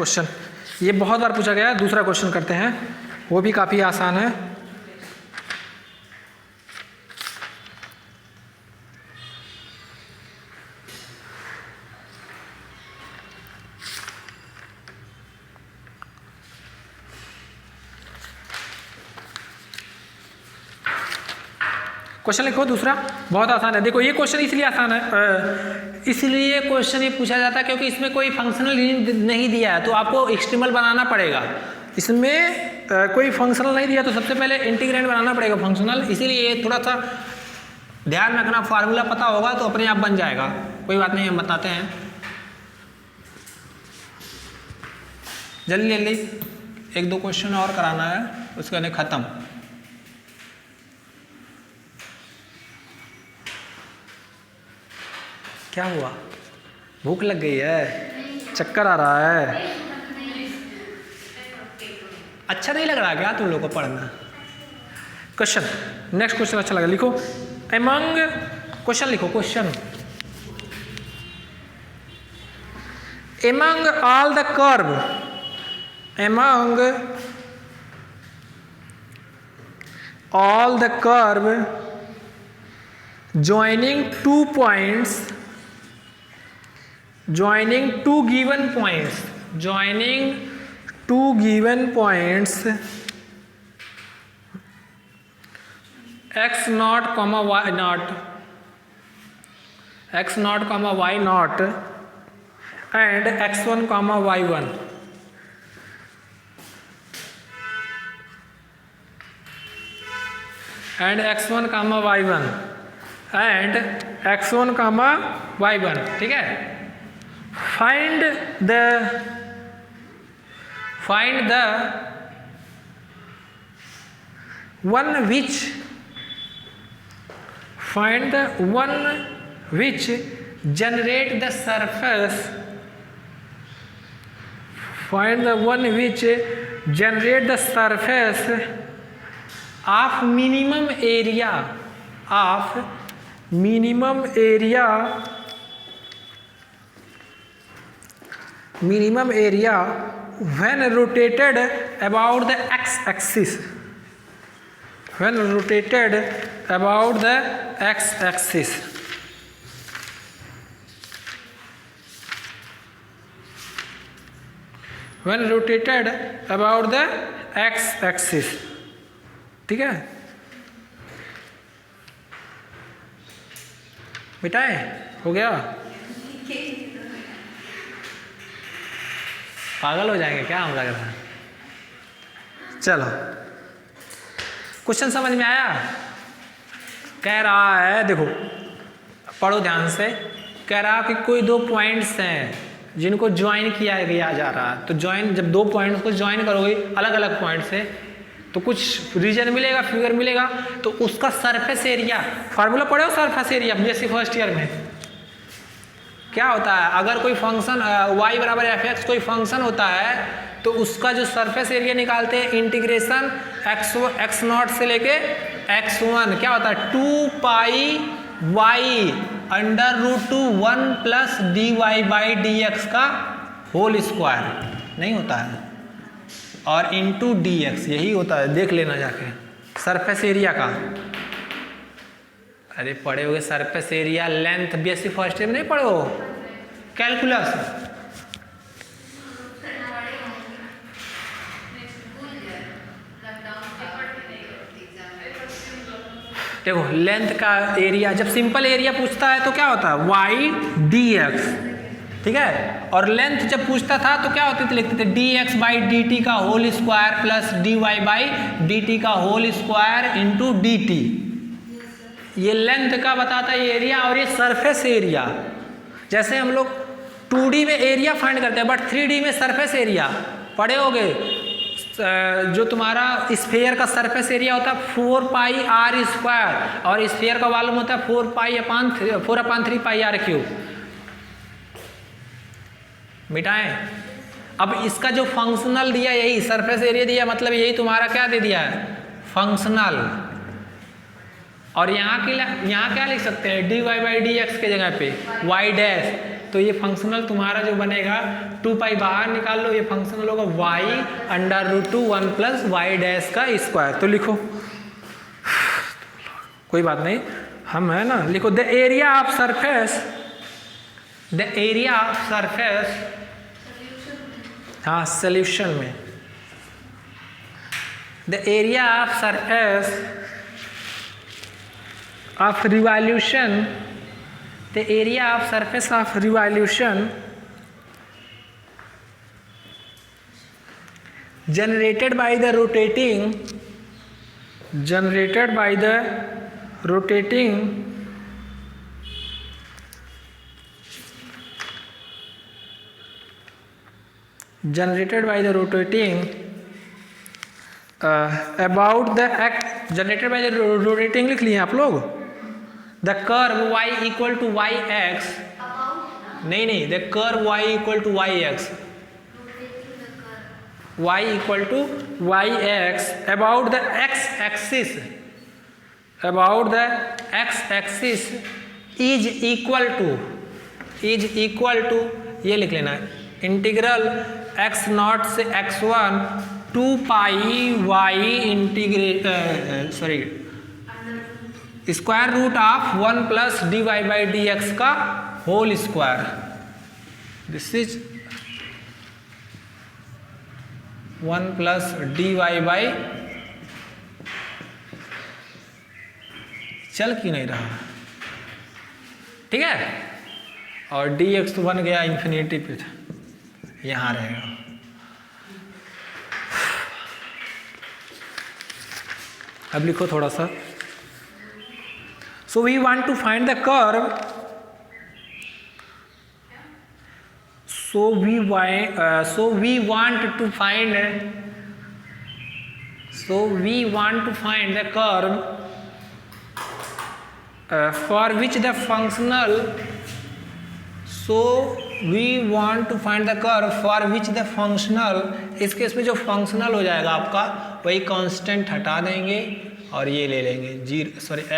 Question, ये बहुत बार पूछा गया है, दूसरा क्वेश्चन करते हैं, वो भी काफ़ी आसान है। क्वेश्चन लिखो दूसरा, बहुत आसान है। देखो ये क्वेश्चन इसलिए आसान है, इसलिए क्वेश्चन ये पूछा जाता है क्योंकि इसमें कोई फंक्शनल नहीं दिया है, तो आपको एक्सट्रीमल बनाना पड़ेगा। इसमें कोई फंक्शनल नहीं दिया तो सबसे पहले इंटीग्रेंड बनाना पड़ेगा फंक्शनल, इसीलिए थोड़ा सा ध्यान रखना। फार्मूला पता होगा तो अपने आप बन जाएगा, कोई बात नहीं, हम बताते हैं। जल्दी जल्दी एक दो क्वेश्चन और कराना है, उसके बाद खत्म। क्या हुआ, भूख लग गई है, चक्कर आ रहा है, अच्छा नहीं लग रहा क्या तुम लोग को पढ़ना? क्वेश्चन, नेक्स्ट क्वेश्चन अच्छा लगा, लिखो एमंग, क्वेश्चन लिखो, question among all the curve, among all the curve joining two points, joining two given points, joining two given points x naught comma y naught, x naught comma y naught and x1 comma y1, and x1 comma y1 and x1 comma y1, ठीक है। find the one which, find the one which generate the surface, find the one which generate the surface of minimum area, of minimum area, minimum area when rotated about the x-axis, when rotated about the x-axis, when rotated about the x-axis, ठीक है। मिटाए, हो गया? पागल हो जाएंगे क्या हम, लग रहा है। चलो क्वेश्चन समझ में आया? कह रहा है, देखो पढ़ो ध्यान से, कह रहा कि कोई दो पॉइंट्स हैं जिनको ज्वाइन किया गया जा रहा है, तो ज्वाइन, जब दो पॉइंट्स को ज्वाइन करोगे अलग अलग पॉइंट से तो कुछ रीजन मिलेगा, फिगर मिलेगा, तो उसका सरफेस एरिया, फार्मूला पढ़े हो सरफेस एरिया जैसे फर्स्ट ईयर में? क्या होता है, अगर कोई फंक्शन y बराबर एफ एक्स कोई फंक्शन होता है तो उसका जो सरफेस एरिया निकालते हैं इंटीग्रेशन x नॉट से लेके x1, क्या होता है 2 pi y under root 2 1 plus dy by dx का होल स्क्वायर, नहीं होता है, और इंटू dx, यही होता है, देख लेना जाके सरफेस एरिया का। अरे पढ़े होगे surface area length, BSc first year में नहीं पढ़े हो कैलकुलस? देखो लेंथ का एरिया, जब सिंपल एरिया पूछता है तो क्या होता है y dx, ठीक है, और लेंथ जब पूछता था तो क्या होती थी, लिखते थे dx बाई dt का whole square plus dy by dt का होल स्क्वायर इंटू dt। ये लेंथ का बताता है एरिया, और ये सरफेस एरिया। जैसे हम लोग 2D में एरिया फाइंड करते हैं, बट 3D में सरफेस एरिया पढ़े होगे, जो तुम्हारा स्फीयर का सरफेस एरिया होता है 4 पाई आर स्क्वायर, और स्फीयर का वॉल्यूम होता है 4/3 पाई आर क्यूब। मिटाएं। अब इसका जो फंक्शनल दिया, यही सरफेस एरिया दिया, मतलब यही तुम्हारा क्या दे दिया है, फंक्शनल। और यहाँ क्या लिख सकते हैं, dy बाई डी एक्स के जगह पे y डैश, तो ये फंक्शनल तुम्हारा जो बनेगा 2 पाई बाहर निकाल लो, ये फंक्शनल होगा y under root 2 1 plus y dash का स्क्वायर। तो लिखो, कोई बात नहीं, हम है ना, लिखो the area of surface, the area of surface, हाँ सोल्यूशन में, the area of surface of revolution, the area of surface of revolution generated by the rotating generated by the rotating about the generated by the rotating लिख लिए आप लोग, the curve y equal to y x, नहीं the curve y equal to y x, y equal to y x about the x axis, about the x axis is equal to ये लिख लेना, integral x naught से x1 2 pi y integrate square root of 1 plus d y by d x का whole square, this is 1 plus d y by, चल क्यों नहीं रहा, ठीक है, और डी एक्स तो बन गया इन्फिनिटी पे, यहां रहेगा। अब लिखो थोड़ा सा, so we want to find the curve, so we want to find the curve for which the functional, इस केस में जो फंक्शनल हो जाएगा आपका वही कांस्टेंट हटा देंगे और ये ले लेंगे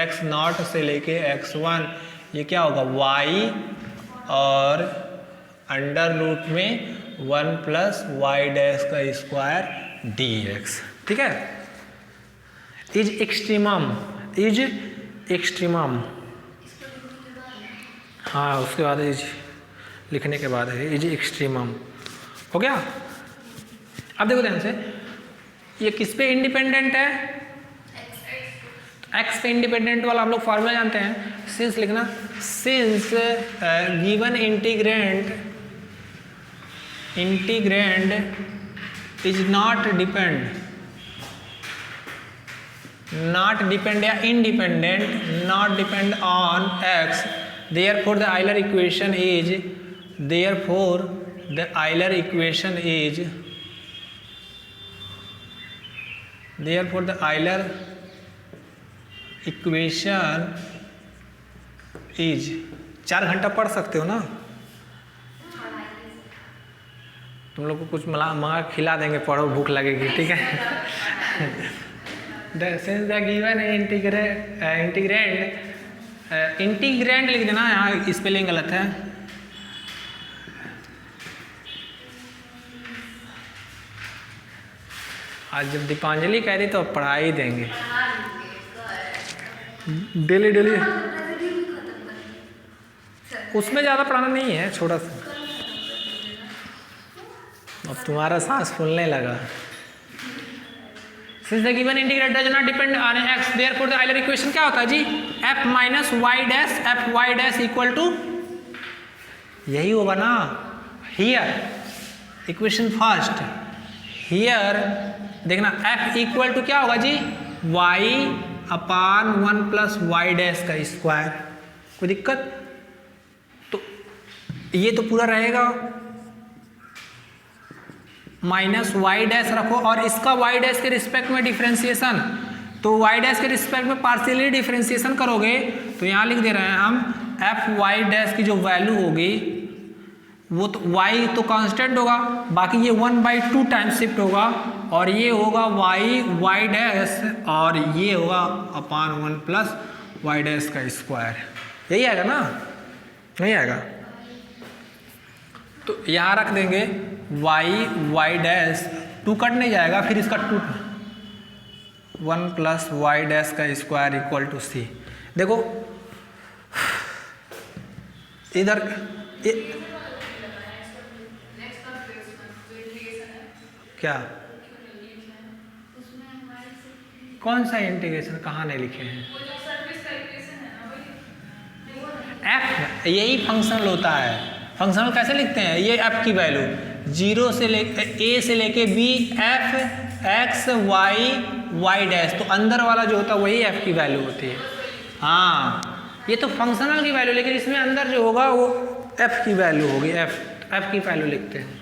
x नॉट से लेके x1, ये क्या होगा y और अंडर रूट में 1 प्लस वाई डैश का स्क्वायर dx, ठीक है, इज एक्सट्रीमम, हाँ उसके बाद इज लिखने के बाद है इज एक्सट्रीमम, हो गया। अब देखो ध्यान से, ये किस पे इंडिपेंडेंट है, x पे इंडिपेंडेंट वाला हम लोग फॉर्मूला जानते हैं, सिंस लिखना, since given integrand is not depend या independent, not depend on x, therefore the Euler equation is 4 घंटा पढ़ सकते हो ना, तुम लोग को कुछ मंगा खिला देंगे, पढ़ो भूख लगेगी, ठीक है। since the given इंटीग्रेंड लिख देना, यहाँ स्पेलिंग गलत है, आज जब दीपांजलि कह रही तो अब पढ़ा ही देंगे, डेली उसमें ज़्यादा पढ़ाना नहीं है, छोटा सा, अब तुम्हारा सांस फूलने लगा। Since the given integrand does not depend on x, therefore the Euler equation क्या होता है जी, f minus y dash equal to, यही होगा ना, हियर इक्वेशन फर्स्ट, हियर देखना f इक्वल टू क्या होगा जी, y upon 1 plus y dash का स्क्वायर, कोई दिक्कत, तो ये तो पूरा रहेगा, माइनस वाई डैश रखो और इसका वाई डैश के रिस्पेक्ट में डिफरेंशिएशन, तो वाई डैश के रिस्पेक्ट में पार्शियली डिफरेंशिएशन करोगे तो यहाँ लिख दे रहे हैं हम एफ वाई डैश की जो वैल्यू होगी वो तो वाई तो कांस्टेंट होगा, बाकी ये 1/2 टाइम्स शिफ्ट होगा और ये होगा वाई डैश और ये होगा अपान 1 प्लस वाई डैश का स्क्वायर, यही आएगा ना, नहीं आएगा, तो यहाँ रख देंगे वाई वाई डैश, 2 कट नहीं जाएगा, फिर इसका 2 1 प्लस वाई डैश का स्क्वायर इक्वल टू सी। देखो इधर क्या कौन सा इंटीग्रेशन, कहाँ नहीं लिखे हैं? एफ, यही फंक्शनल होता है। फंक्शनल कैसे लिखते हैं? ये एफ की वैल्यू 0 से लेके ए से लेके b, f x y y dash, तो अंदर वाला जो होता है वही एफ की वैल्यू होती है। हाँ, ये तो फंक्शनल की वैल्यू, लेकिन इसमें अंदर जो होगा वो एफ की वैल्यू होगी। एफ की वैल्यू लिखते हैं।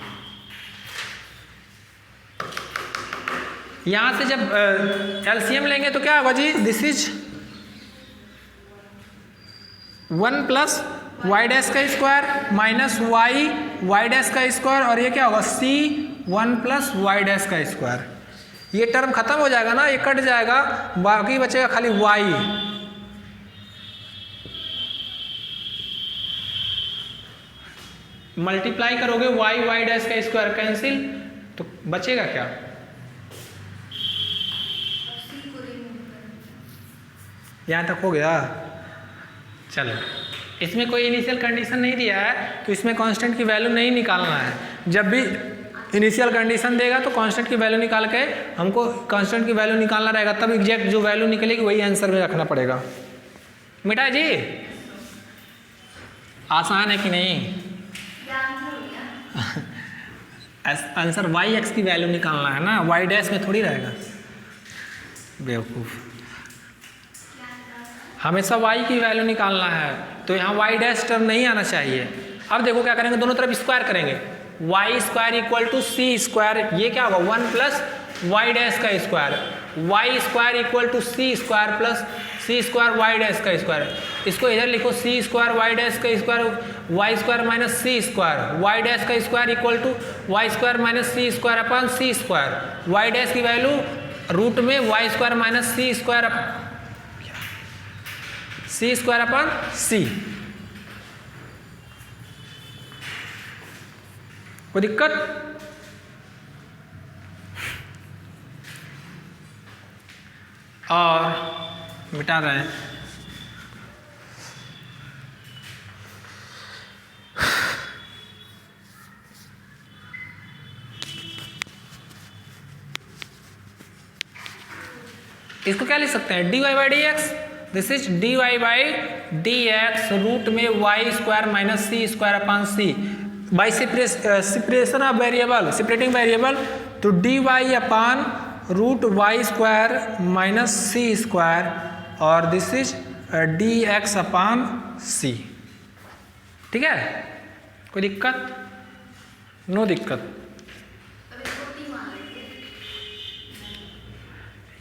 यहाँ से जब एलसीएम लेंगे तो क्या होगा जी? This is 1 plus y dash का square minus y y dash का स्क्वायर, और ये क्या होगा? सी 1 प्लस वाई डैश का स्क्वायर। ये टर्म खत्म हो जाएगा ना, ये कट जाएगा, बाकी बचेगा खाली वाई। मल्टीप्लाई करोगे वाई वाई डैश का स्क्वायर कैंसिल, तो बचेगा क्या? यहाँ तक हो गया। चलो, इसमें कोई इनिशियल कंडीशन नहीं दिया है तो इसमें कांस्टेंट की वैल्यू नहीं निकालना है। जब भी इनिशियल कंडीशन देगा तो कांस्टेंट की वैल्यू निकाल के हमको कांस्टेंट की वैल्यू निकालना रहेगा, तब एग्जैक्ट जो वैल्यू निकलेगी वही आंसर में रखना पड़ेगा। मिटा जी, आसान है कि नहीं? आंसर वाई एक्स की वैल्यू निकालना है ना, वाई डैश में थोड़ी रहेगा। बेवकूफ़, हमेशा y की वैल्यू निकालना है, तो यहाँ y डैश टर्म नहीं आना चाहिए। अब देखो क्या करेंगे, दोनों तरफ स्क्वायर करेंगे। y square equal to c square, ये क्या होगा? 1 प्लस वाई डैश का square, y square equal to c square plus c square y dash का स्क्वायर। इसको इधर लिखो, सी स्क्वायर वाई डैश का square y square minus c square, y dash का square equal to y square minus c square upon c square. Y dash की value root में y square minus c square सी square upon सी। कोई दिक्कत? और मिटा रहे हैं। इसको क्या लिख सकते हैं? dy by d x, this is dy by d x root में y square minus c square upon c by separation of variable, separating variable, तो dy upon root y square minus c square, और this is d x upon c. ठीक है, कोई दिक्कत? No दिक्कत।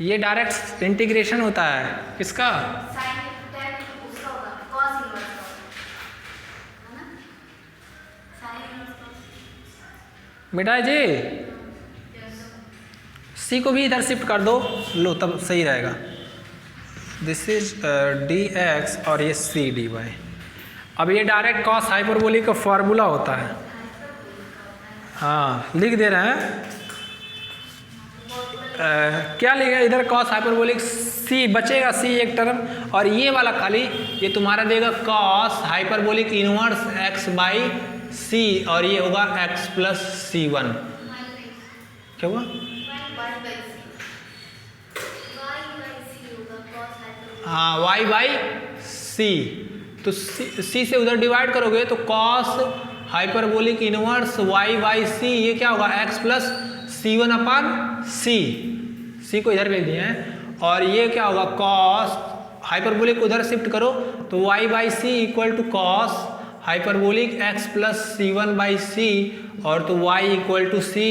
ये direct integration होता है किसका? बेटा जी, सी को भी इधर शिफ्ट कर दो, लो तब सही रहेगा। दिस इज डी एक्स और ये सी डी वाई। अब ये डायरेक्ट कॉस हाइपरबोलिक का फॉर्मूला होता है। हाँ, लिख दे रहे हैं। क्या लिखा इधर? कॉस हाइपरबोलिक सी बचेगा, सी एक टर्म, और ये वाला खाली ये तुम्हारा देगा cos hyperbolic inverse x by c, और ये होगा एक्स प्लस सी वन। क्या हुआ? हाँ, वाई बाई सी, तो सी से उधर डिवाइड करोगे तो cos hyperbolic inverse y by c, ये क्या होगा? X plus c one upon c को इधर भेज दिए हैं, और ये क्या होगा? कॉस हाइपरबोलिक उधर शिफ्ट करो तो y by c equal to cos hyperbolic x plus c one by c, और तो y equal to c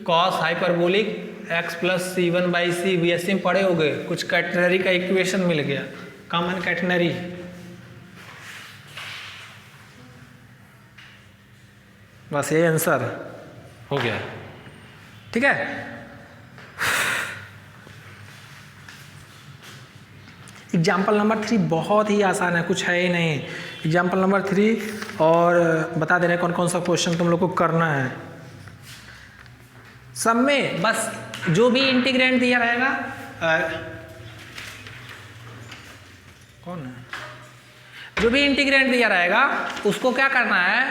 cos hyperbolic x plus c one by c. BSc में पढ़े हो गए, कुछ कैटेनरी का इक्वेशन मिल गया, कॉमन कैटेनरी। बस ये आंसर हो गया। ठीक है, एग्जाम्पल नंबर 3 बहुत ही आसान है, कुछ है ही नहीं। एग्जाम्पल नंबर 3 और बता दे रहे हैं कौन कौन सा क्वेश्चन तुम लोग को करना है। सब में बस जो भी इंटीग्रेंड दिया रहेगा, कौन है, जो भी इंटीग्रेंड दिया रहेगा उसको क्या करना है,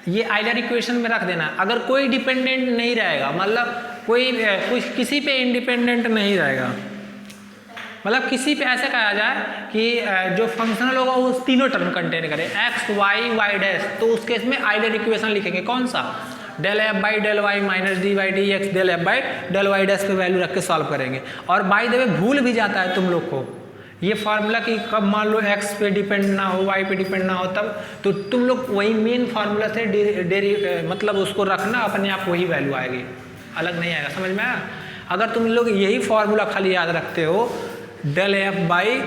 ये आइलर इक्वेशन में रख देना। अगर कोई डिपेंडेंट नहीं रहेगा, मतलब कोई किसी पे इंडिपेंडेंट नहीं रहेगा, मतलब किसी पे ऐसे कहा जाए कि जो फंक्शनल होगा वो तीनों टर्म कंटेन करे, एक्स वाई वाई डैश, तो उस केस में आइलर इक्वेशन लिखेंगे। कौन सा? Del f by del y minus d by d x del f by del y dash पे वैल्यू रख के सॉल्व करेंगे। और बाई द वे भूल भी जाता है तुम लोग को ये फार्मूला कि कब मान लो एक्स पे डिपेंड ना हो, वाई पे डिपेंड ना हो, तब तो तुम लोग वही मेन फार्मूला से मतलब उसको रखना, अपने आप वही वैल्यू आएगी, अलग नहीं आएगा। समझ में आया? अगर तुम लोग यही फार्मूला खाली याद रखते हो, del f by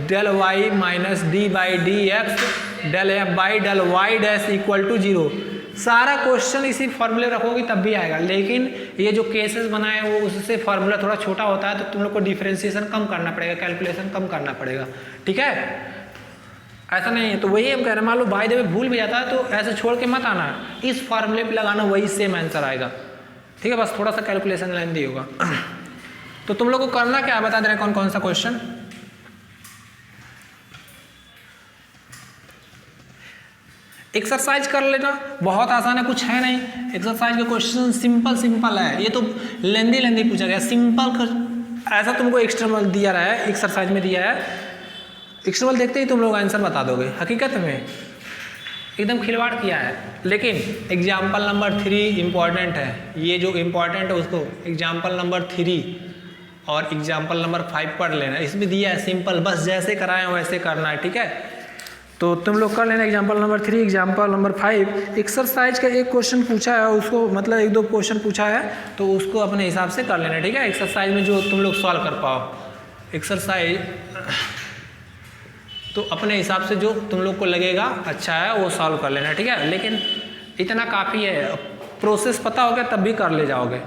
del y minus d by d x del f by del y dash equal to 0, सारा क्वेश्चन इसी फार्मूले रखोगे तब भी आएगा। लेकिन ये जो केसेस बनाए वो उससे फार्मूला थोड़ा छोटा होता है, तो तुम लोग को डिफरेंशिएशन कम करना पड़ेगा, कैलकुलेशन कम करना पड़ेगा। ठीक है, ऐसा नहीं है। तो वही हम कह रहे हैं, मान लो बाय द वे भूल भी जाता है तो ऐसे छोड़ के मत आना, इस फार्मूले पे लगाना, वही सेम आंसर आएगा। ठीक है, बस थोड़ा सा कैलकुलेशन लेंदी होगा। तो तुम लोग को करना क्या है बता दे रहे हैं कौन कौन सा क्वेश्चन। एक्सरसाइज कर लेना, बहुत आसान है, कुछ है नहीं। एक्सरसाइज के क्वेश्चन सिंपल है, ये तो लेंदी पूछा गया। सिंपल ऐसा तुमको एक्सटर्नल दिया रहा है, एक्सरसाइज में दिया है, एक्सटर्नल देखते ही तुम लोग आंसर बता दोगे। हकीकत में एकदम खिलवाड़ किया है। लेकिन एग्जाम्पल नंबर 3 इम्पॉर्टेंट है, ये जो इम्पॉर्टेंट है उसको एग्जाम्पल नंबर 3 और एग्जाम्पल नंबर 5 पढ़ लेना। इसमें दिया है सिंपल, बस जैसे कराएं वैसे करना है। ठीक है, तो तुम लोग कर लेना example number 3 example number 5। Exercise का एक क्वेश्चन पूछा है, उसको मतलब 1-2 क्वेश्चन पूछा है तो उसको अपने हिसाब से कर लेना। ठीक है, एक्सरसाइज में जो तुम लोग सॉल्व कर पाओ, एक्सरसाइज तो अपने हिसाब से जो तुम लोग को लगेगा अच्छा है वो सॉल्व कर लेना। ठीक है, लेकिन इतना काफ़ी है, प्रोसेस पता हो गया तब भी कर ले जाओगे।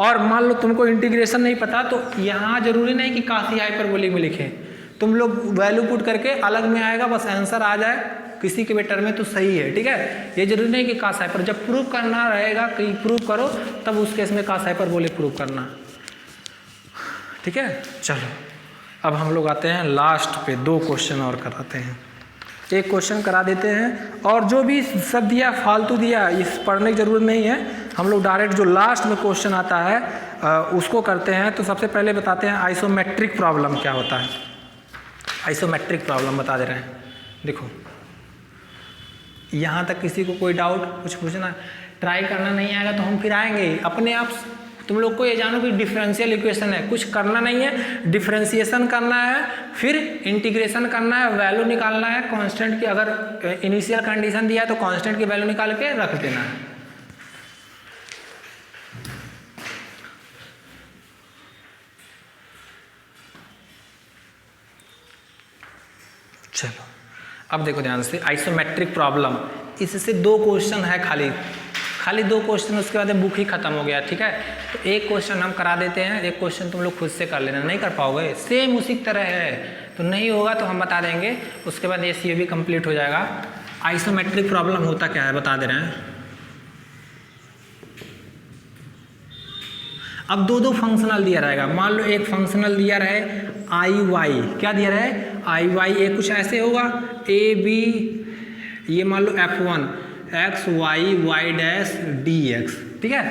और मान लो तुमको इंटीग्रेशन नहीं पता तो यहाँ जरूरी नहीं कि काशी हाइपरबोलिक में लिखें, तुम लोग वैल्यू पुट करके अलग में आएगा, बस आंसर आ जाए किसी के बेटर में तो सही है। ठीक है, ये जरूरी नहीं कि काश हाइपर, जब प्रूव करना रहेगा कि प्रूव करो तब उस केस में काश हाइपरबोलिक प्रूव करना। ठीक है, चलो अब हम लोग आते हैं लास्ट पे, 2 क्वेश्चन और कराते हैं। एक क्वेश्चन करा देते हैं और जो भी सब दिया फालतू दिया, इस पढ़ने की जरूरत नहीं है। हम लोग डायरेक्ट जो लास्ट में क्वेश्चन आता है उसको करते हैं। तो सबसे पहले बताते हैं आइसोमेट्रिक प्रॉब्लम क्या होता है। आइसोमेट्रिक प्रॉब्लम बता दे रहे हैं। देखो यहाँ तक किसी को कोई डाउट कुछ पूछना ट्राई करना नहीं आएगा तो हम फिर आएंगे अपने आप। तुम लोग को ये जानो कि डिफरेंशियल इक्वेशन है, कुछ करना नहीं है, डिफरेंशिएशन करना है, फिर इंटीग्रेशन करना है, वैल्यू निकालना है कांस्टेंट की। अगर इनिशियल कंडीशन दिया है तो कांस्टेंट की वैल्यू निकाल के रख देना है। चलो अब देखो ध्यान से, आइसोमेट्रिक प्रॉब्लम, इससे 2 क्वेश्चन है, खाली 2 क्वेश्चन, उसके बाद बुक ही खत्म हो गया। ठीक है, तो एक क्वेश्चन हम करा देते हैं, एक क्वेश्चन तुम लोग खुद से कर लेना। नहीं कर पाओगे सेम उसी तरह है तो नहीं होगा तो हम बता देंगे, उसके बाद ये CA भी कंप्लीट हो जाएगा। आइसोमेट्रिक प्रॉब्लम होता क्या है बता दे रहे हैं। अब 2 फंक्शनल दिया रहेगा, मान लो एक फंक्शनल दिया रहे IY, क्या दिया रहे IY, ये कुछ ऐसे होगा AB, ये मान लो F1 x y y dash dx। ठीक है,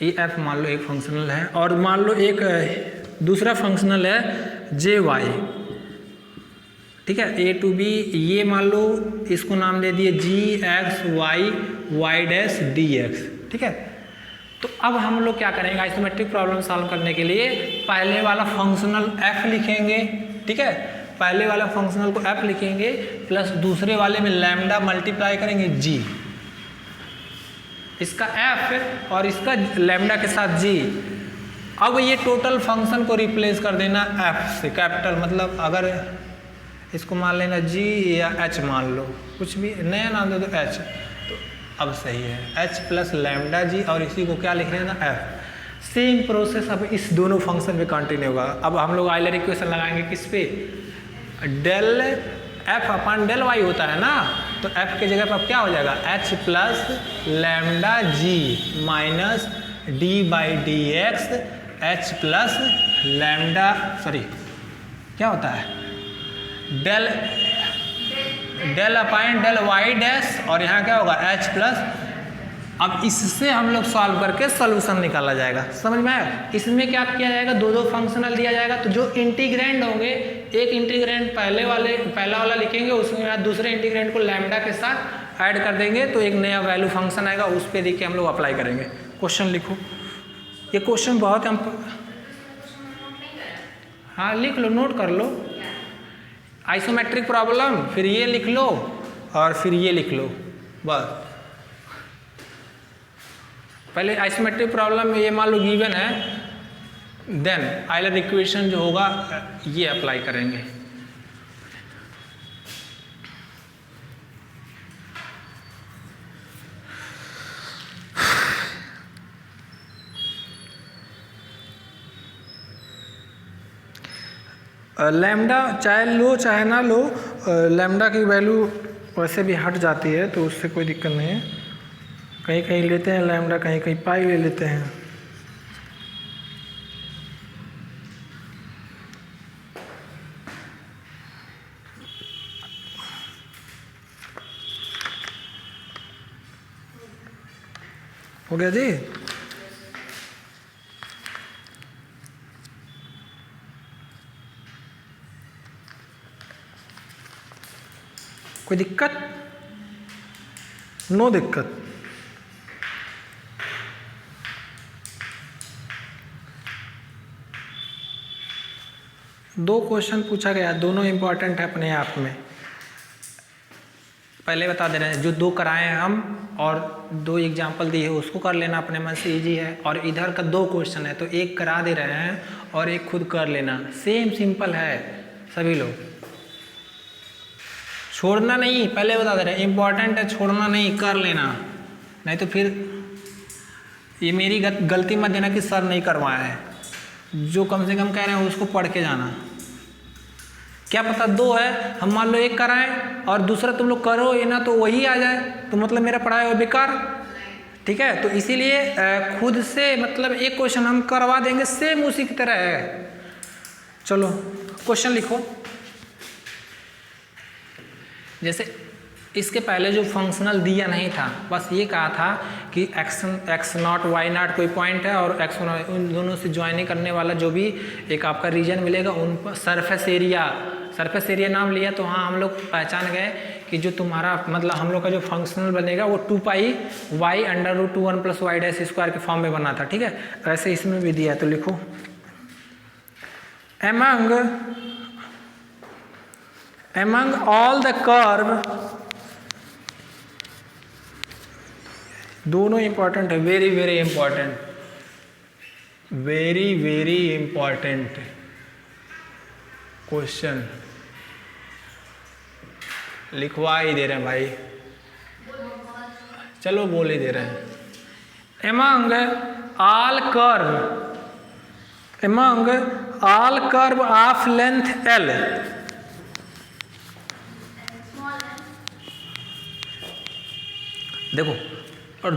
ये f मान लो एक फंक्शनल है और मान लो एक दूसरा फंक्शनल है jy। ठीक है, A to B, ये मान लो इसको नाम दे दिए gx y y dash dx। ठीक है, तो अब हम लोग क्या करेंगे, आइसोमेट्रिक प्रॉब्लम सॉल्व करने के लिए पहले वाला फंक्शनल f लिखेंगे। ठीक है, पहले वाला फंक्शनल को f लिखेंगे प्लस दूसरे वाले में लैम्डा मल्टीप्लाई करेंगे g, इसका f और इसका लैम्डा के साथ g। अब ये टोटल फंक्शन को रिप्लेस कर देना f से, कैपिटल मतलब अगर इसको मान लेना g या h मान लो, कुछ भी नया नाम दे दो h, तो अब सही है h प्लस लैम्डा g और इसी को क्या लिख लेना f। सेम प्रोसेस अब इस दोनों फंक्शन में कंटिन्यू होगा। अब हम लोग आइलर इक्वेशन लगाएंगे किस पे, डेल एफ अपन डेल वाई होता है ना, तो एफ के जगह पर क्या हो जाएगा, h plus lambda g minus d by d x h plus lambda, sorry क्या होता है, del upon del y dash, और यहाँ क्या होगा एच प्लस। अब इससे हम लोग सॉल्व करके सोल्यूशन निकाला जाएगा, समझ में आया। इसमें क्या किया जाएगा, दो फंक्शनल दिया जाएगा, तो जो इंटीग्रेंड होंगे, एक इंटीग्रेंड पहला वाला लिखेंगे, उसके बाद दूसरे इंटीग्रेंड को लैम्डा के साथ ऐड कर देंगे, तो एक नया वैल्यू फंक्शन आएगा, उस पर देख के हम लोग अप्लाई करेंगे। क्वेश्चन लिखो, ये क्वेश्चन बहुत हाँ लिख लो, नोट कर लो, आइसोमेट्रिक प्रॉब्लम, फिर ये लिख लो और फिर ये लिख लो, बस। पहले आइसोमेट्रिक प्रॉब्लम में ये मान लो गिवन है, देन आइलर इक्वेशन जो होगा ये अप्लाई करेंगे। लैम्डा चाहे लो चाहे ना लो, लैम्डा की वैल्यू वैसे भी हट जाती है, तो उससे कोई दिक्कत नहीं है। कहीं कहीं लेते हैं लैम्डा, कहीं कहीं पाई ले लेते हैं। हो गया जी। कोई दिक्कत? नो दिक्कत। दो क्वेश्चन पूछा गया, दोनों इंपॉर्टेंट है अपने आप में। पहले बता दे रहे हैं, जो दो कराए हैं हम और दो एग्जाम्पल दिए उसको कर लेना अपने मन से, इजी है। और इधर का दो क्वेश्चन है, तो एक करा दे रहे हैं और एक खुद कर लेना, सेम सिंपल है सभी लोग। छोड़ना नहीं, पहले बता दे रहे हैं, इंपॉर्टेंट है, छोड़ना नहीं, कर लेना, नहीं तो फिर ये मेरी गलती मत देना कि सर नहीं करवाया है। जो कम से कम कह रहे हैं उसको पढ़ के जाना। क्या पता दो है, हम मान लो एक कराएं और दूसरा तुम लोग करो ये ना, तो वही आ जाए, तो मतलब मेरा पढ़ाया हुआ बेकार, ठीक है। तो इसीलिए खुद से मतलब एक क्वेश्चन हम करवा देंगे, सेम उसी की तरह है। चलो क्वेश्चन लिखो। जैसे इसके पहले जो फंक्शनल दिया नहीं था, बस ये कहा था कि एक्स नॉट वाई नॉट कोई पॉइंट है और एक्स उन दोनों से ज्वाइनिंग करने वाला जो भी एक आपका रीजन मिलेगा, उन पर सरफेस एरिया नाम लिया। तो हाँ हम लोग पहचान गए कि जो तुम्हारा मतलब हम लोग का जो फंक्शनल बनेगा वो 2 pi y under root 2 1 plus y dash square के फॉर्म में बना था, ठीक है। तो ऐसे इसमें भी दिया, तो लिखो among all the curve, दोनों इंपॉर्टेंट है, very very important, very very important question लिखवा ही दे रहे हैं भाई, चलो बोल ही दे रहे हैं। among all curve of length L, देखो और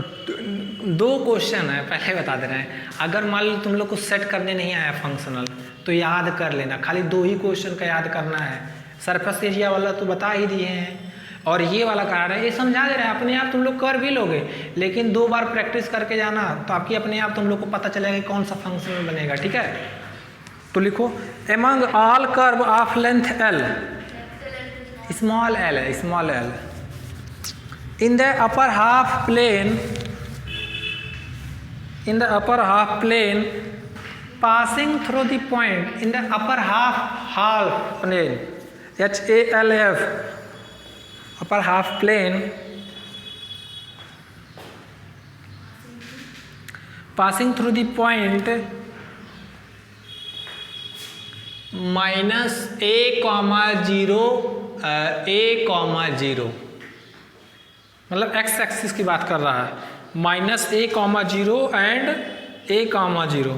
दो क्वेश्चन है, पहले बता दे रहे हैं। अगर मान लो तुम लोग को सेट करने नहीं आया फंक्शनल, तो याद कर लेना, खाली दो ही क्वेश्चन का याद करना है। सरफेस एरिया वाला तो बता ही दिए हैं और ये वाला करा रहे हैं, ये समझा दे रहे हैं, अपने आप तुम लोग कर भी लोगे, लेकिन 2 बार प्रैक्टिस करके जाना, तो आपकी अपने आप तुम लोग को पता चलेगा कौन सा फंक्शनल बनेगा, ठीक है। तो लिखो among all curve of length L, small l है, small l, in the upper half plane passing through the point in the upper half plane HALF, upper half plane passing through the point minus a,0 मतलब x axis की बात कर रहा है, -a,0 and a comma 0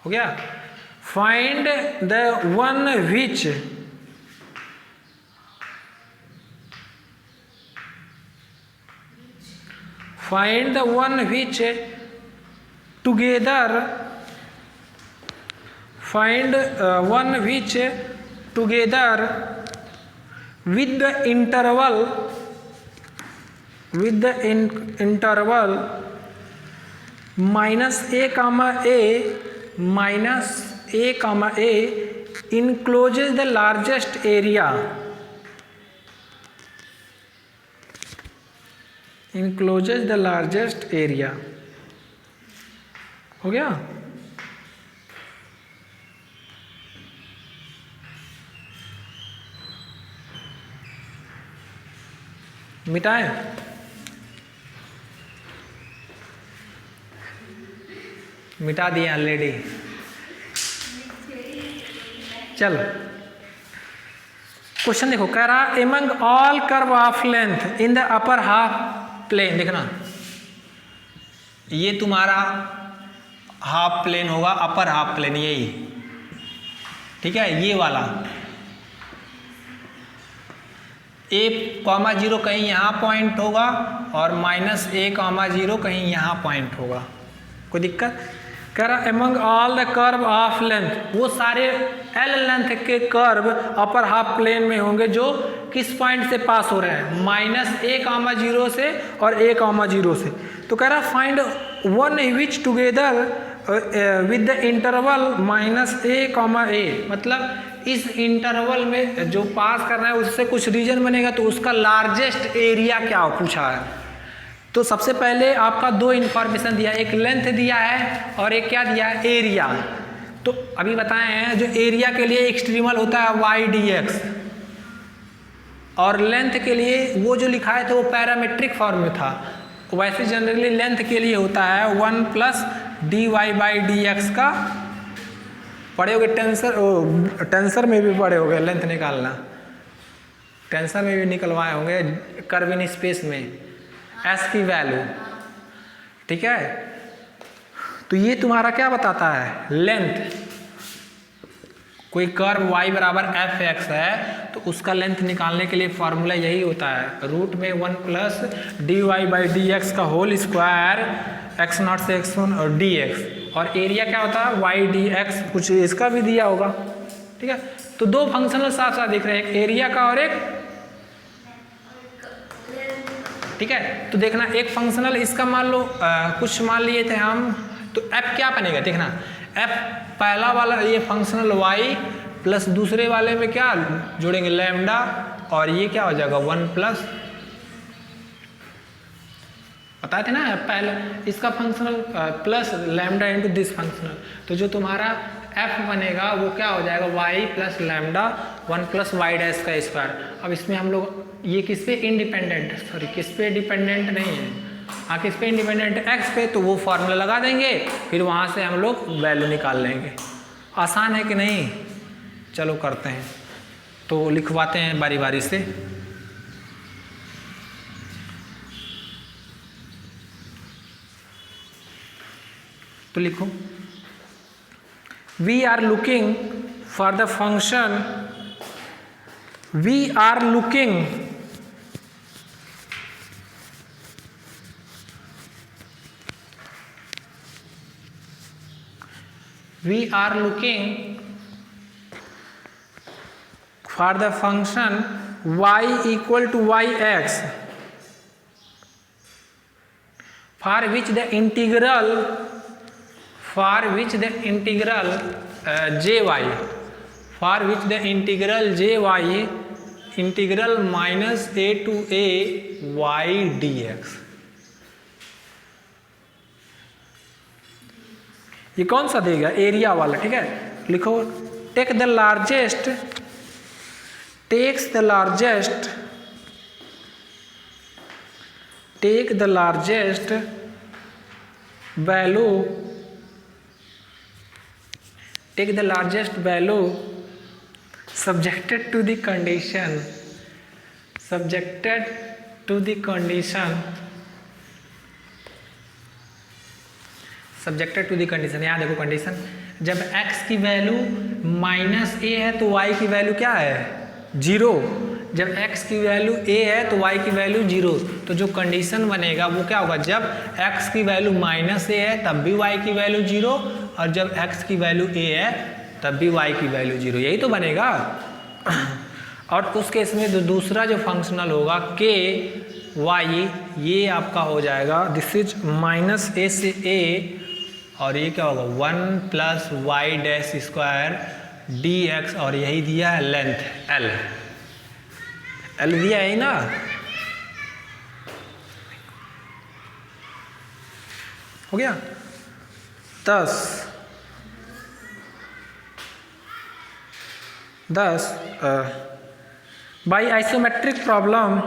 हो गया। Find the one which find the one which together find one which together with the interval minus a comma a minus a comma a encloses the largest area encloses the largest area। हो गया। मिटाए, मिटा दिया already. चलो question देखो, कह रहा among all curve of length in the upper half plane. देखना ये तुम्हारा हाफ प्लेन होगा, अपर हाफ प्लेन यही, ठीक है। ये वाला a कॉमा 0 कहीं यहाँ पॉइंट होगा और माइनस a कॉमा 0 कहीं यहाँ पॉइंट होगा। कोई दिक्कत? कह रहा among all the curve of length, वो सारे एल लेंथ के कर्व अपर हाफ प्लेन में होंगे जो किस पॉइंट से पास हो रहे हैं, माइनस a कॉमा 0 से और a कॉमा 0 से। तो कह रहा find one which together with the interval minus a comma a, मतलब इस इंटरवल में जो पास कर रहा है उससे कुछ रीजन बनेगा तो उसका लार्जेस्ट एरिया क्या पूछा है। तो सबसे पहले आपका दो इन्फॉर्मेशन दिया, एक लेंथ दिया है और एक क्या दिया है, एरिया। तो अभी बताए हैं जो एरिया के लिए एक्सट्रीमल होता है y/dx और लेंथ के लिए वो जो लिखा है तो वो पैरामेट्रिक फॉर्म में था। वैसे जनरली लेंथ के लिए होता है 1 प्लस dy/dx का, पढ़े होगे टेंसर में भी पढ़े होगे लेंथ निकालना, टेंसर में भी निकलवाए होंगे कर्व इन स्पेस में एस की वैल्यू, ठीक है। तो ये तुम्हारा क्या बताता है, लेंथ। कोई कर्व y बराबर एफ एक्स है तो उसका लेंथ निकालने के लिए फॉर्मूला यही होता है, रूट में 1 प्लस dy/dx का होल स्क्वायर x0 से x1 और dx, और एरिया क्या होता है y/dx, कुछ इसका भी दिया होगा, ठीक है। तो दो फंक्शनल साथ साथ दिख रहे हैं, एक एरिया का और एक, ठीक है। तो देखना एक फंक्शनल इसका मान लो कुछ मान लिए थे हम, तो f क्या बनेगा, देखना f पहला वाला ये फंक्शनल y प्लस दूसरे वाले में क्या जोड़ेंगे लैम्डा, और ये क्या हो जाएगा 1 प्लस, बताए थे ना पहले इसका functional plus lambda into this functional. तो जो तुम्हारा f बनेगा वो क्या हो जाएगा y plus lambda 1 plus y dash का स्क्वायर। अब इसमें हम लोग ये किस पे इंडिपेंडेंट, सॉरी किस पे डिपेंडेंट नहीं है, हाँ किस पे इंडिपेंडेंट x पे, तो वो फॉर्मूला लगा देंगे, फिर वहाँ से हम लोग वैल्यू निकाल लेंगे। आसान है कि नहीं, चलो करते हैं। तो लिखवाते हैं बारी बारी से। तो लिखो we are looking for the function, we are looking for the function y equal to yx, for which the integral jy integral minus a to a y dx। ये कौन सा देगा, एरिया वाला, ठीक है। लिखो takes the largest value subjected to the condition subjected to the condition. यहाँ देखो कंडीशन, जब x की वैल्यू -a है तो y की वैल्यू क्या है 0। जब x की वैल्यू a है तो y की वैल्यू 0। तो जो कंडीशन बनेगा वो क्या होगा, जब x की वैल्यू -a है तब भी y की वैल्यू 0, और जब x की वैल्यू a है तब भी y की वैल्यू 0, यही तो बनेगा। और उस केस में जो दूसरा जो फंक्शनल होगा k y, ये आपका हो जाएगा, दिस इज -a से a, और ये क्या होगा 1 + y² dx, और यही दिया है लेंथ l दिया है ना। हो गया। 10 बाई आइसोमेट्रिक प्रॉब्लम,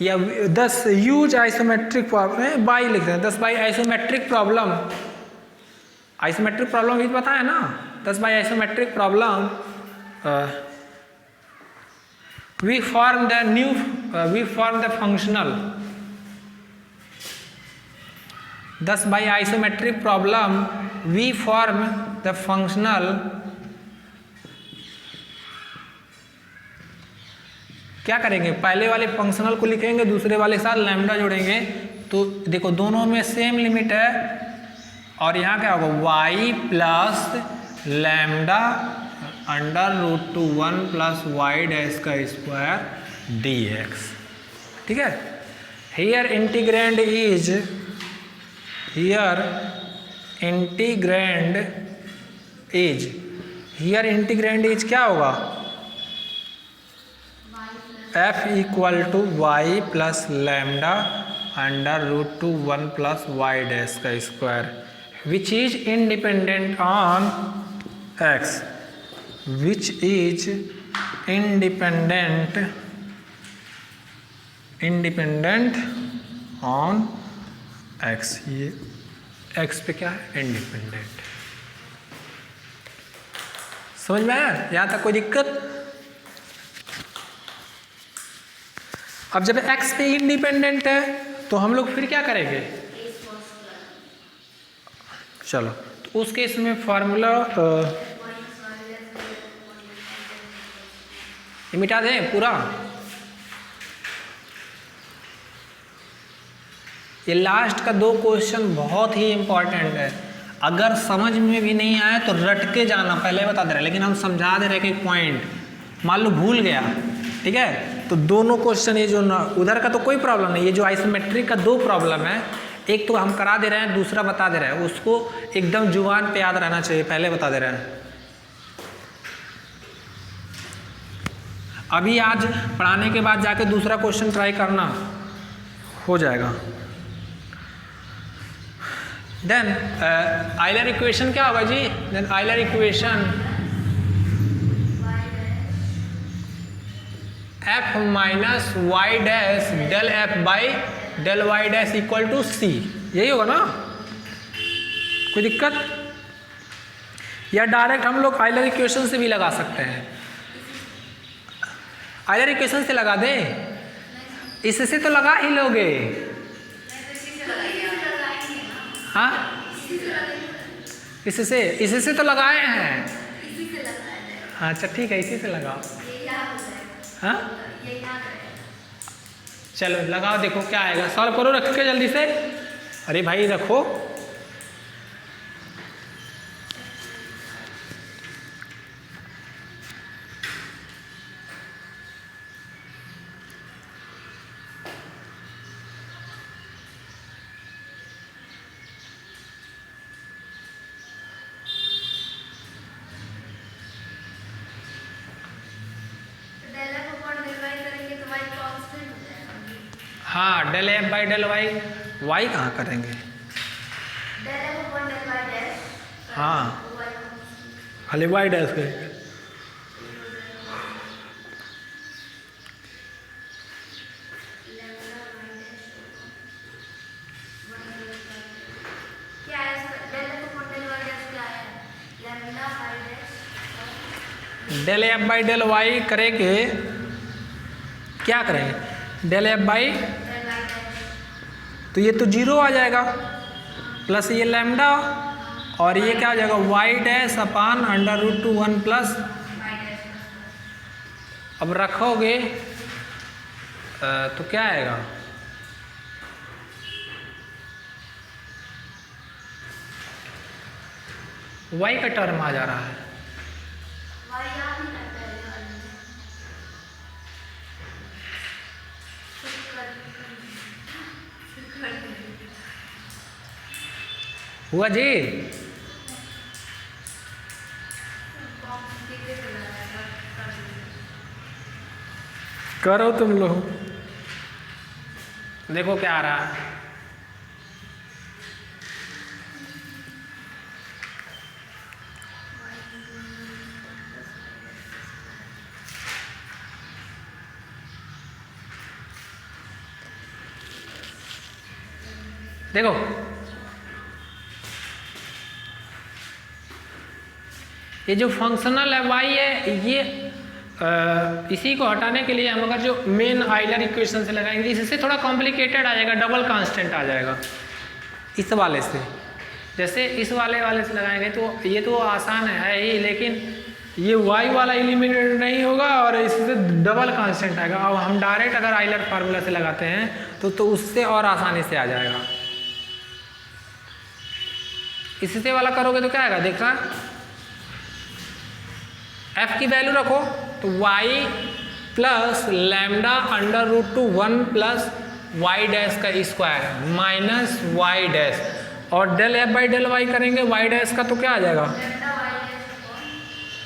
या 10 यूज आइसोमेट्रिक प्रॉब्लम, बाई लिखते हैं 10 by isometric problem. Isometric problem भी पता है ना, 10 by isometric problem we form the functional 10 by isometric problem, we form the functional, क्या करेंगे, पहले वाले फंक्शनल को लिखेंगे, दूसरे वाले के साथ लैम्डा जोड़ेंगे। तो देखो दोनों में सेम लिमिट है, और यहाँ क्या होगा y + लैम्डा √2 1 + y² dx। ठीक है। हियर इंटीग्रैंड इज क्या होगा, f = y + lambda √2 1 + y² which is independent on x, which is independent on x। ये x पे क्या है, इंडिपेंडेंट। समझ में आया यहाँ तक, कोई दिक्कत? अब जब x पे इंडिपेंडेंट है तो हम लोग फिर क्या करेंगे, चलो तो उस केस में फॉर्मूला मिटा दें पूरा। ये लास्ट का 2 क्वेश्चन बहुत ही इंपॉर्टेंट है, अगर समझ में भी नहीं आए तो रट के जाना, पहले बता दे रहे, लेकिन हम समझा दे रहे कि पॉइंट मान लो भूल गया, ठीक है। तो दोनों क्वेश्चन, ये जो उधर का तो कोई प्रॉब्लम नहीं, ये जो आइसोमेट्रिक का 2 प्रॉब्लम है, एक तो हम करा दे रहे हैं, दूसरा बता दे रहे हैं, उसको एकदम जुबान पे याद रहना चाहिए, पहले बता दे रहे हैं। अभी आज पढ़ाने के बाद जाके दूसरा क्वेश्चन ट्राई करना, हो जाएगा। देन आइलर इक्वेशन क्या होगा जी, then Euler equation f - y' del f by del y' = c, यही होगा ना, कोई दिक्कत? या डायरेक्ट हम लोग आइलर इक्वेशन से भी लगा सकते हैं, आइलर इक्वेशन से लगा दें, इससे तो लगा ही लोगे। हाँ इससे तो लगाए हैं, अच्छा ठीक है, इसी से लगाओ। हाँ चलो लगाओ, देखो क्या आएगा, सॉल्व करो, रख के जल्दी से। अरे भाई रखो, हाँ del f by del y, y कहाँ करेंगे, हाँ खाली y डैश करेंगे। del f by del y करेंगे, क्या करेंगे, del f by तो ये तो 0 आ जाएगा, प्लस ये लैम्डा, और ये क्या हो जाएगा वाई डैश अपान √1 प्लस, अब रखोगे तो क्या आएगा, y का टर्म आ जा रहा है। हुआ जी? करो तुम लोग, देखो क्या आ रहा है। देखो ये जो फंक्शनल है y है, ये इसी को हटाने के लिए हम अगर जो मेन आइलर इक्वेशन से लगाएंगे, इससे थोड़ा कॉम्प्लिकेटेड आ जाएगा, डबल कांस्टेंट आ जाएगा इस वाले से। जैसे इस वाले से लगाएंगे तो ये तो आसान है ही, लेकिन ये y वाला एलिमिनेटेड नहीं होगा और इससे डबल कांस्टेंट आएगा। अब हम डायरेक्ट अगर आइलर फार्मूला से लगाते हैं तो उससे और आसानी से आ जाएगा। इससे वाला करोगे तो क्या आएगा, देखा f की वैल्यू रखो तो y plus lambda √1 plus y dash का स्क्वायर माइनस y डैश, और del f by del y करेंगे y डैश का तो क्या आ जाएगा,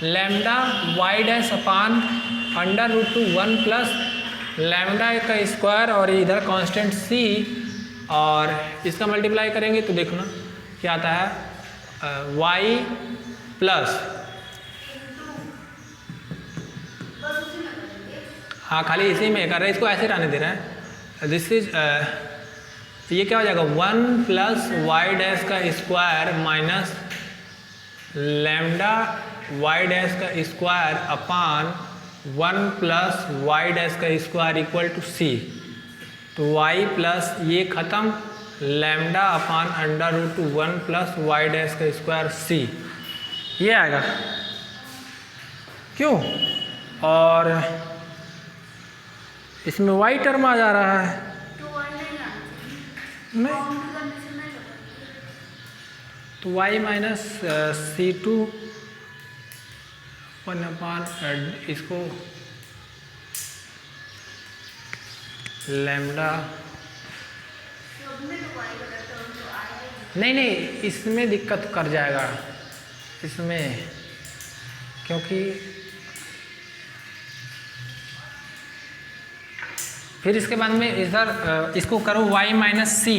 lambda y dash upon √1 plus lambda का स्क्वायर, और इधर कांस्टेंट c, और इसका मल्टीप्लाई करेंगे तो देखना क्या आता है, y प्लस, हाँ खाली इसी में कर रहे हैं, इसको ऐसे रहने दे रहे हैं। दिस इज ये क्या हो जाएगा 1 प्लस वाई डैश का square minus lambda y dash का square upon 1 plus y dash का स्क्वायर इक्वल टू c। तो y प्लस ये खत्म, lambda upon √1 plus y dash का स्क्वायर c, ये आएगा क्यों, और इसमें y टर्म आ जा रहा है, नहीं तो y माइनस C2 1 अपान इसको लैम्डा, नहीं इसमें दिक्कत कर जाएगा इसमें, क्योंकि फिर इसके बाद में इधर इसको करो y माइनस c,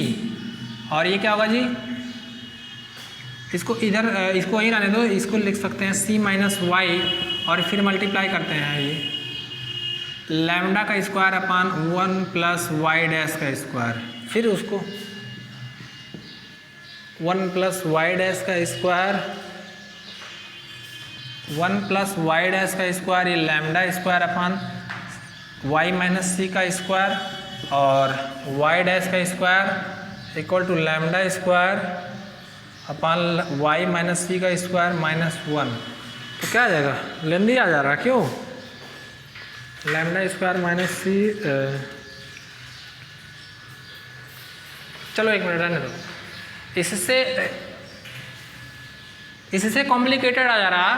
और ये क्या होगा जी, इसको इधर इसको वहीं रहने दो, इसको लिख सकते हैं c माइनस वाई, और फिर मल्टीप्लाई करते हैं ये लैम्डा का square upon 1 plus y dash का स्क्वायर, फिर उसको 1 प्लस वाई डैश का स्क्वायर, 1 प्लस वाई डैश का स्क्वायर, ये lambda square upon y minus c का स्क्वायर, और y डैश का square equal to lambda square upon y minus c का स्क्वायर माइनस 1। तो क्या आ जाएगा, लेंदी आ जा रहा है क्यों, लैम्डा स्क्वायर माइनस सी, चलो एक मिनट रहने दो, इससे कॉम्प्लिकेटेड आ जा रहा,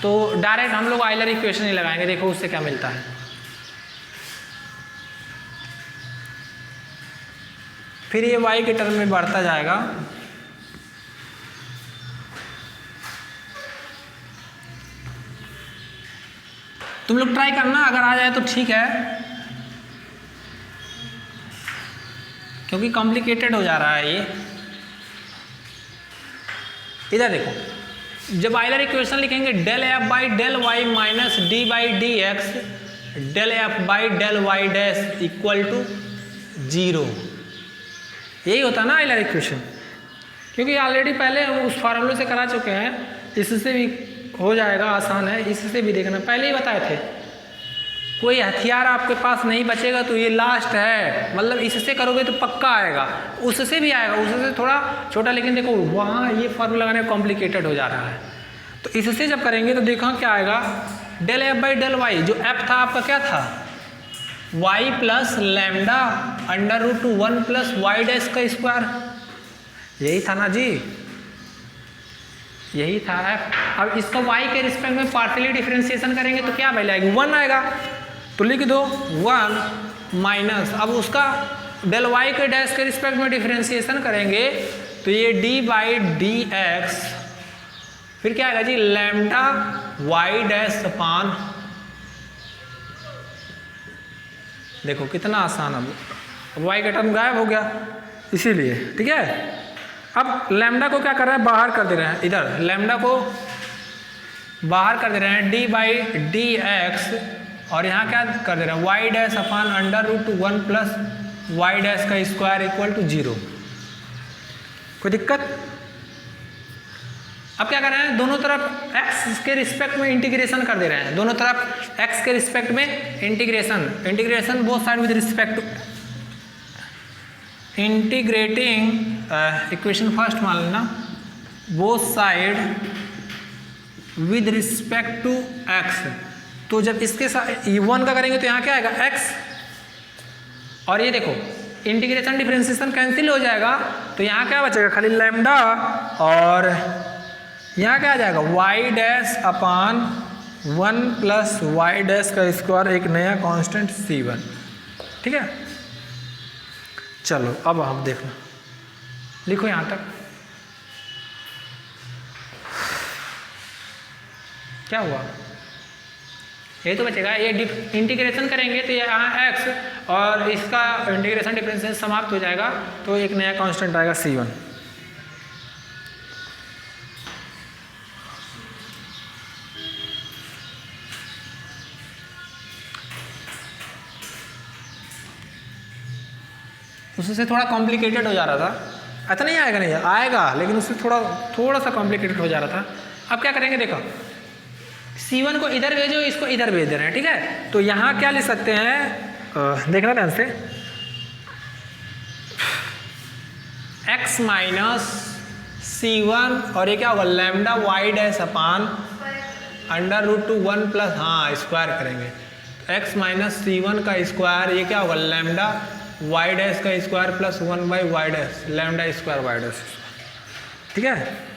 तो डायरेक्ट हम लोग आइलर इक्वेशन ही लगाएंगे, देखो उससे क्या मिलता है। फिर ये y के टर्म में बढ़ता जाएगा, तुम लोग ट्राई करना, अगर आ जाए तो ठीक है, क्योंकि कॉम्प्लिकेटेड हो जा रहा है ये। इधर देखो, जब आइलर इक्वेशन लिखेंगे del f by del y minus d by d x del f by del y dash equal to 0, यही होता है ना आइलर इक्वेशन, क्योंकि ऑलरेडी पहले हम उस फार्मूले से करा चुके हैं, इससे भी हो जाएगा, आसान है, इससे भी देखना पहले ही बताए थे। कोई हथियार आपके पास नहीं बचेगा तो ये लास्ट है, मतलब इससे करोगे तो पक्का आएगा, उससे भी आएगा, उससे थोड़ा छोटा, लेकिन देखो वहाँ ये फॉर्मूला लगाने कॉम्प्लिकेटेड हो जा रहा है। तो इससे जब करेंगे तो देखो क्या आएगा, del f by del y, जो एफ था आपका क्या था, y plus lambda under root 1 plus y dash का स्क्वायर, यही था ना जी, यही था एफ। अब इसका वाई के रिस्पेक्ट में पार्शियली डिफरेंशिएशन करेंगे तो क्या वैल्यू आएगी, 1 आएगा, तो लिख दो 1 माइनस, अब उसका डेल वाई के डैश के रिस्पेक्ट में डिफरेंशिएशन करेंगे तो ये डी बाई डी एक्स, फिर क्या आएगा जी, लैम्डा वाई डैश अपान, देखो कितना आसान, अब वाई का टर्म गायब हो गया इसीलिए, ठीक है। अब लैम्डा को क्या कर रहे हैं, बाहर कर दे रहे हैं, इधर लैम्डा को बाहर कर दे रहे हैं, डी बाई डी एक्स, और यहाँ क्या कर दे रहे हैं, y dash upon under root 1 plus y dash का स्क्वायर इक्वल टू 0। कोई दिक्कत? अब क्या कर रहे हैं, दोनों तरफ x के रिस्पेक्ट में इंटीग्रेशन कर दे रहे हैं, दोनों तरफ x के रिस्पेक्ट में integration both side with respect to, integrating equation first मान लेना, both side with respect to x। तो जब इसके साथ 1 का करेंगे तो यहाँ क्या आएगा x, और ये देखो इंटीग्रेशन डिफरेंशिएशन कैंसिल हो जाएगा तो यहाँ क्या बचेगा, खाली लैम्डा, और यहाँ क्या आ जाएगा, y dash upon 1 plus y dash का स्क्वायर, एक नया कांस्टेंट c1, ठीक है। चलो अब हम देखना, लिखो यहाँ तक क्या हुआ, ये तो बचेगा, ये इंटीग्रेशन करेंगे तो यहाँ x और इसका इंटीग्रेशन डिफरेंशिएशन समाप्त हो जाएगा तो एक नया कांस्टेंट आएगा c1। उससे थोड़ा कॉम्प्लिकेटेड हो जा रहा था, ऐसा नहीं आएगा, नहीं आएगा, लेकिन उससे थोड़ा सा कॉम्प्लिकेटेड हो जा रहा था। अब क्या करेंगे, देखो C1 को इधर भेजो, इसको इधर भेज दे रहे हैं, ठीक है। तो यहाँ क्या लिख सकते हैं, देखना ध्यान से, x माइनस C1 और ये क्या होगा, lambda y dash upon under root 1 plus, हाँ स्क्वायर करेंगे, x माइनस C1 का स्क्वायर, ये क्या होगा, लैम्डा वाई डैश का square plus 1 by y dash, lambda square y dash, ठीक है।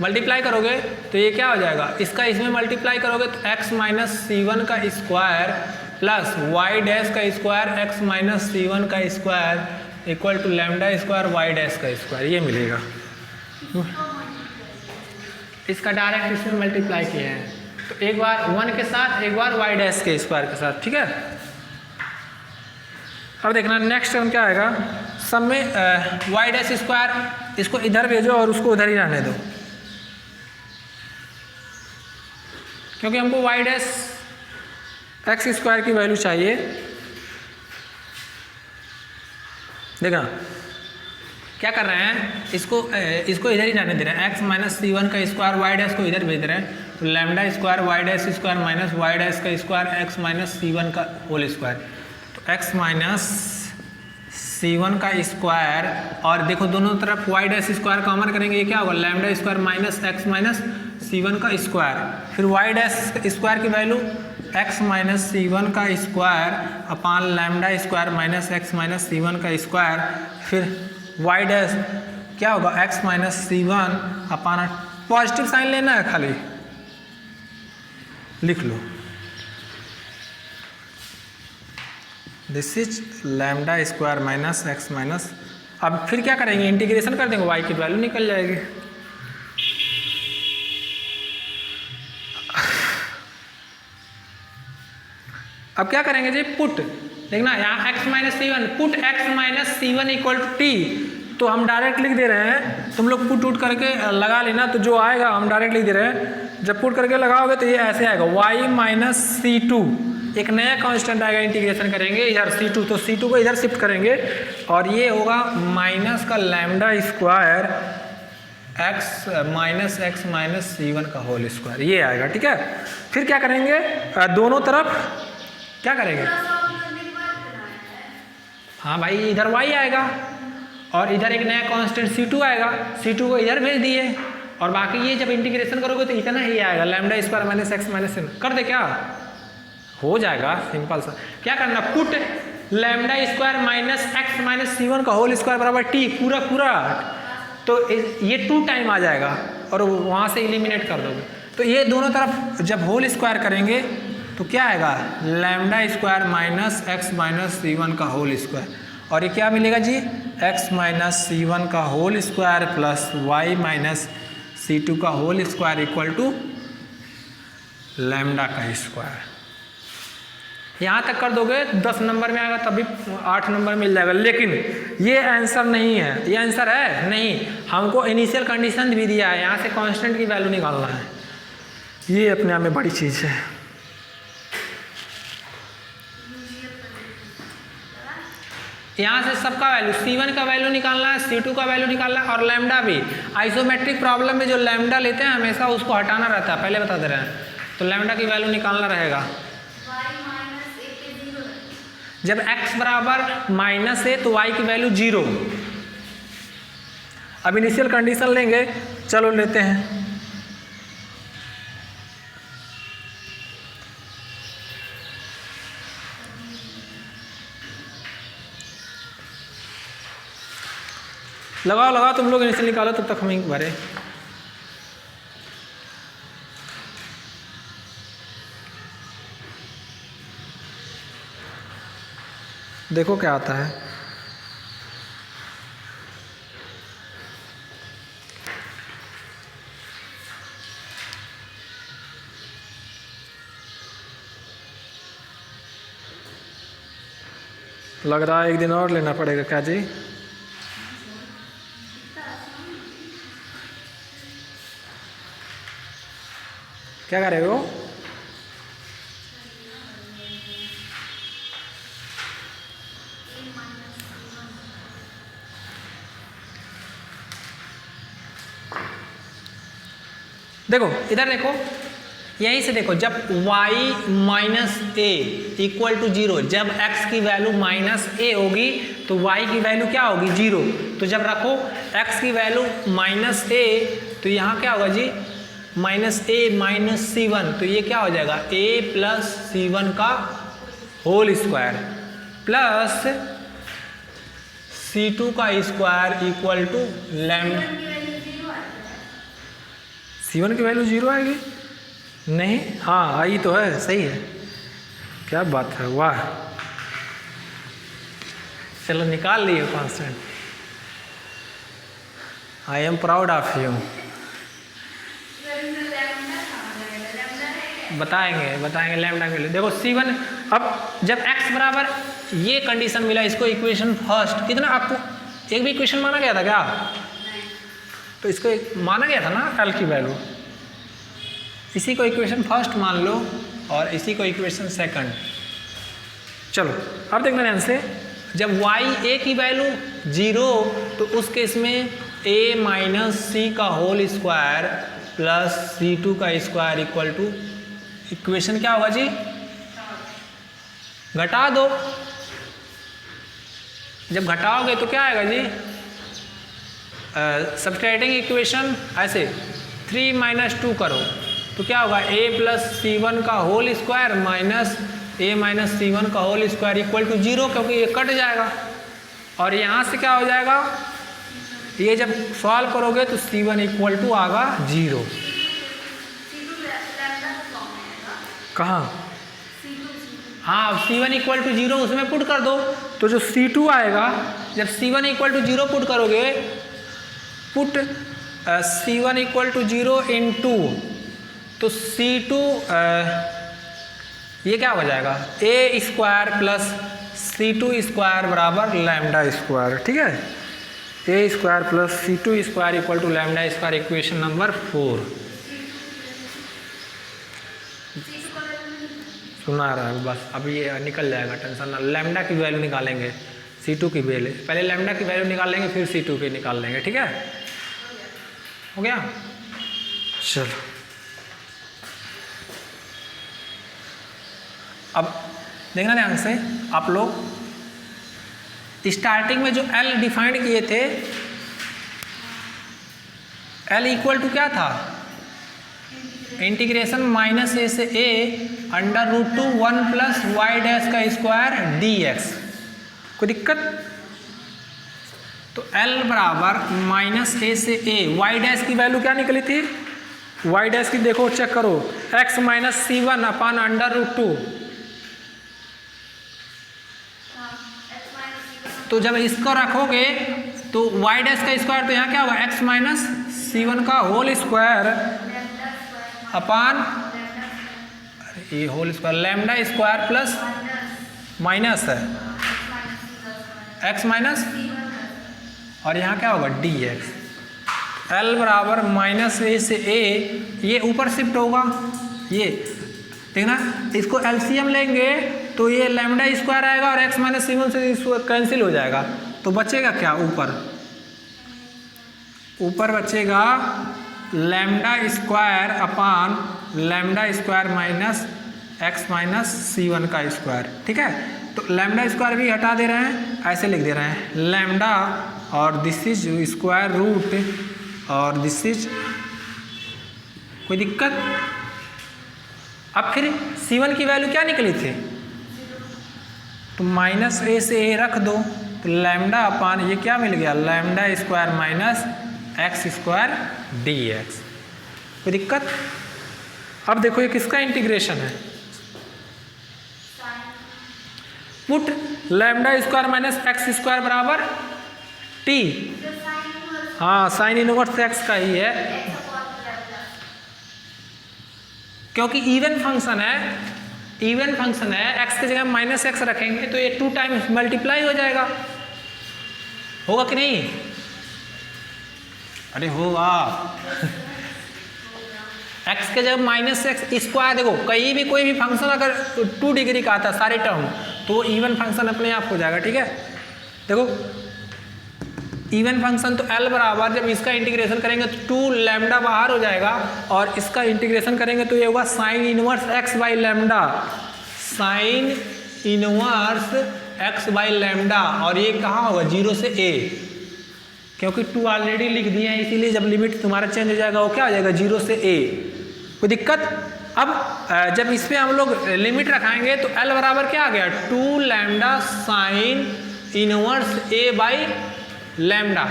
मल्टीप्लाई करोगे तो ये क्या हो जाएगा, इसका इसमें मल्टीप्लाई करोगे तो x माइनस C1 का स्क्वायर प्लस वाई डैश का स्क्वायर, x माइनस C1 का square equal to lambda square y dash का स्क्वायर, ये मिलेगा। इसका डायरेक्ट इसमें मल्टीप्लाई किए हैं, तो एक बार 1 के साथ, एक बार वाई डैश के स्क्वायर के साथ, ठीक है। अब देखना नेक्स्ट टर्म क्या आएगा, सब में वाई डैश स्क्वायर, इसको इधर भेजो और उसको उधर ही रहने दो, क्योंकि हमको वाई डैश एक्स स्क्वायर की वैल्यू चाहिए। देखना क्या कर रहे हैं, इसको इधर ही रहने दे रहे हैं, x माइनस C1 का स्क्वायर वाई डैश को इधर भेज दे रहे हैं, तो lambda square y dash square minus y dash का स्क्वायर x माइनस C1 का होल स्क्वायर, तो x माइनस C1 का स्क्वायर, और देखो दोनों तरफ वाई डैश स्क्वायर कॉमन करेंगे, ये क्या होगा, lambda square minus x minus C1 का स्क्वायर, फिर वाई डैश स्क्वायर की वैल्यू x माइनस C1 का square upon lambda square minus x minus C1 का स्क्वायर, फिर वाई डैश क्या होगा, x minus C1 upon, positive sign लेना है खाली, लिख लो this is lambda square minus x minus, अब फिर क्या करेंगे, इंटीग्रेशन कर देंगे, y की वैल्यू निकल जाएगी। अब क्या करेंगे जी, पुट, देखना यहाँ x minus C1, put x minus C1 equal to t, तो हम डायरेक्ट लिख दे रहे हैं, तुम लोग पुट उट करके लगा लेना, तो जो आएगा हम डायरेक्ट लिख दे रहे हैं, जब पुट करके लगाओगे तो ये ऐसे आएगा, y माइनस C2, एक नया कांस्टेंट आएगा, इंटीग्रेशन करेंगे इधर C2, तो C2 को इधर शिफ्ट करेंगे और ये होगा माइनस का lambda square x minus C1 का होल स्क्वायर, ये आएगा। ठीक है, फिर क्या करेंगे, दोनों तरफ क्या करेंगे, हाँ भाई इधर y आएगा और इधर एक नया कांस्टेंट C2 आएगा, C2 को इधर भेज दिए और बाकी ये जब इंटीग्रेशन करोगे तो इतना ही आएगा lambda square minus x minus C कर दे, क्या हो जाएगा, सिंपल सा। क्या करना, put lambda square minus x minus C1 का होल स्क्वायर बराबर टी पूरा पूरा, तो ये 2 टाइम आ जाएगा और वहाँ से एलिमिनेट कर दोगे। तो ये दोनों तरफ जब होल स्क्वायर करेंगे तो क्या आएगा, lambda square minus x minus C1 का होल स्क्वायर, और ये क्या मिलेगा जी, x माइनस C1 का whole square plus y minus C2 का whole square equal to lambda का स्क्वायर। यहाँ तक कर दोगे 10 नंबर में आएगा, तभी 8 नंबर मिल जाएगा। लेकिन ये आंसर नहीं है, ये आंसर है नहीं, हमको इनिशियल कंडीशन भी दिया है, यहाँ से कांस्टेंट की वैल्यू निकालना है, ये अपने आप में बड़ी चीज़ है। यहाँ से सबका वैल्यू, C1 का वैल्यू निकालना है, C2 का वैल्यू निकालना है और लैम्डा भी। आइसोमेट्रिक प्रॉब्लम में जो लैम्डा लेते हैं हमेशा उसको हटाना रहता है, पहले बता दे रहे हैं। तो लैम्डा की वैल्यू निकालना रहेगा, जब x बराबर माइनस है तो y की वैल्यू 0। अब इनिशियल कंडीशन लेंगे, चलो लेते हैं। लगाओ तुम लोग इनिशियल निकालो, तब तक हम भरे। देखो क्या आता है, लग रहा है एक दिन और लेना पड़ेगा क्या जी। क्या कर रहे हो, देखो इधर देखो, यहीं से देखो, जब y minus a equal to 0, जब x की वैल्यू माइनस ए होगी तो y की वैल्यू क्या होगी, 0। तो जब रखो x की वैल्यू माइनस ए तो यहाँ क्या होगा जी, माइनस ए माइनस C1, तो ये क्या हो जाएगा, a प्लस C1 का होल स्क्वायर प्लस C2 का square equal to lambda. C1 की वैल्यू 0 आएगी, नहीं, हाँ आई तो है, सही है, क्या बात है, वाह, चलो निकाल लिए constant. I am proud of you. बताएंगे लैम्डा के लिए। देखो C1, अब जब x बराबर ये कंडीशन मिला, इसको इक्वेशन फर्स्ट, कितना आपको एक भी इक्वेशन माना गया था क्या, तो इसको माना गया था ना एल की वैल्यू, इसी को इक्वेशन फर्स्ट मान लो और इसी को इक्वेशन सेकंड। चलो अब देखना ध्यान से, जब y a की वैल्यू 0 तो उस केस में a माइनस सी का होल स्क्वायर प्लस C2 का स्क्वायर इक्वल टू, इक्वेशन क्या होगा जी, घटा दो, जब घटाओगे तो क्या आएगा जी, सब्ट्रैक्टिंग इक्वेशन ऐसे 3 माइनस 2 करो तो क्या होगा, a प्लस C1 का whole square minus a minus C1 का होल स्क्वायर इक्वल टू 0, क्योंकि ये कट जाएगा और यहाँ से क्या हो जाएगा, ये जब सॉल्व करोगे तो C1 इक्वल टू आगा 0। कहाँ, हाँ C1 इक्वल टू 0 उसमें पुट कर दो, तो जो C2 आएगा, जब C1 इक्वल टू 0 पुट करोगे, put C1 equal to 0 in 2, तो C2 ये क्या हो जाएगा, a square plus C2 square बराबर लैम्डा स्क्वायर। ठीक है, a square plus C2 square equal to lambda square, equation number 4। सुना रहा है बस, अभी ये निकल जाएगा, टेंशन ना। लैम्डा की वैल्यू निकालेंगे, C2 की वैल्यू, पहले लैम्डा की वैल्यू निकाल लेंगे फिर C2 की निकाल लेंगे। ठीक है, हो गया। चलो अब देखना ध्यान से आप लोग, स्टार्टिंग में जो L डिफाइंड किए थे, L इक्वल टू क्या था, इंटीग्रेशन माइनस ए से a under root 2 1 plus y dash का स्क्वायर डी एक्स। कोई दिक्कत? तो L बराबर माइनस ए से ए, वाई डैश की वैल्यू क्या निकली थी, वाई डैश की देखो चेक करो, x minus C1 upon under root 2। तो जब इसको रखोगे तो y डैश का स्क्वायर, तो यहाँ क्या होगा, x माइनस C1 का होल स्क्वायर अपान, अरे ये whole square lambda square plus minus है x माइनस, और यहाँ क्या होगा dx। L बराबर माइनस ए से ए, ये ऊपर शिफ्ट होगा, ये देखना, इसको एलसीएम लेंगे तो ये लैम्डा स्क्वायर आएगा और x माइनस C1 से कैंसिल हो जाएगा, तो बचेगा क्या, ऊपर बचेगा lambda square upon lambda square minus x minus C1 का स्क्वायर। ठीक है, तो लैम्डा स्क्वायर भी हटा दे रहे हैं, ऐसे लिख दे रहे हैं लैम्डा और दिस इज स्क्वायर रूट और दिस इज, कोई दिक्कत? अब फिर C1 की वैल्यू क्या निकली थी, तो माइनस ए से ए रख दो, तो लैम्डा अपान ये क्या मिल गया, lambda square minus x square d x. कोई दिक्कत? अब देखो ये किसका इंटीग्रेशन है, put lambda square minus x square बराबर टी, हाँ साइन इनवर्स एक्स का ही है, क्योंकि इवन फंक्शन है, x की जगह माइनस एक्स रखेंगे तो ये 2 टाइम्स मल्टीप्लाई हो जाएगा, होगा कि नहीं? अरे होगा x के जगह माइनस एक्स स्क्वायर, देखो कहीं भी कोई भी फंक्शन अगर 2 डिग्री का आता है सारे टर्म, तो इवन फंक्शन अपने आप हो जाएगा। ठीक है, देखो इवन फंक्शन, तो L बराबर जब इसका इंटीग्रेशन करेंगे तो 2 लैम्डा बाहर हो जाएगा और इसका इंटीग्रेशन करेंगे तो ये होगा sine inverse x by lambda, sine inverse x by lambda, और ये कहाँ होगा 0 से a, क्योंकि 2 ऑलरेडी लिख दिए हैं, इसीलिए जब लिमिट तुम्हारा चेंज हो जाएगा वो क्या हो जाएगा 0 से a। कोई दिक्कत? अब जब इस पर हम लोग लिमिट रखाएंगे तो L बराबर क्या आ गया, 2 lambda sign inverse a by lambda,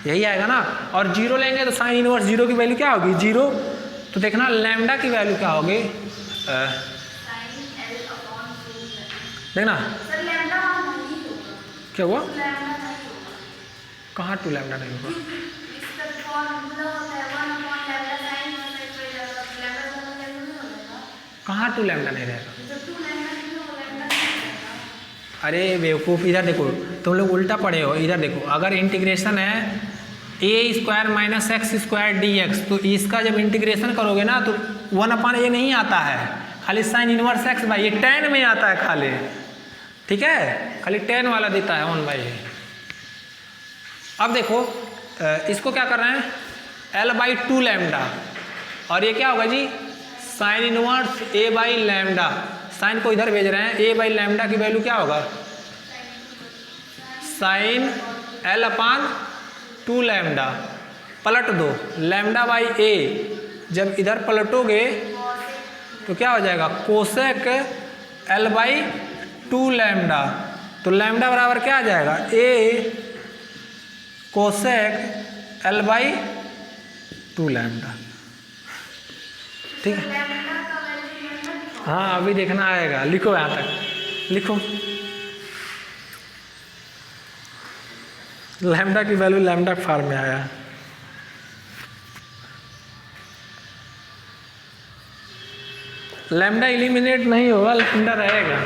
यही आएगा ना, और 0 लेंगे तो साइन इनवर्स 0 की वैल्यू क्या होगी 0, तो देखना लैम्डा की वैल्यू क्या होगी, देखना क्या हुआ, कहाँ 2 लैम्डा नहीं होगा, कहाँ 2 लैम्डा नहीं रहेगा, अरे बेवकूफ़, इधर देखो तुम लोग उल्टा पढ़े हो, इधर देखो, अगर इंटीग्रेशन है a square minus x square d x, तो इसका जब इंटीग्रेशन करोगे ना तो 1/a नहीं आता है, खाली साइन इनवर्स एक्स बाई, ये tan में आता है खाली। ठीक है, खाली tan वाला देता है 1/a। अब देखो इसको क्या कर रहे हैं, L/2 लैम्डा, और ये क्या होगा जी sine inverse a by lambda, sine को इधर भेज रहे हैं, a बाई लैम्डा की वैल्यू क्या होगा, साइन L अपान 2 लैम्डा, पलट दो लैम्डा बाई a, जब इधर पलटोगे तो क्या हो जाएगा कोसेक L बाई 2 लैम्डा, तो लैम्डा बराबर क्या आ जाएगा a cosec L by 2 lambda. ठीक है, हाँ अभी देखना आएगा, लिखो यहाँ तक लिखो, लैम्डा की वैल्यू लैम्डा फॉर्म में आया, लैम्डा एलिमिनेट नहीं होगा, लैम्डा रहेगा,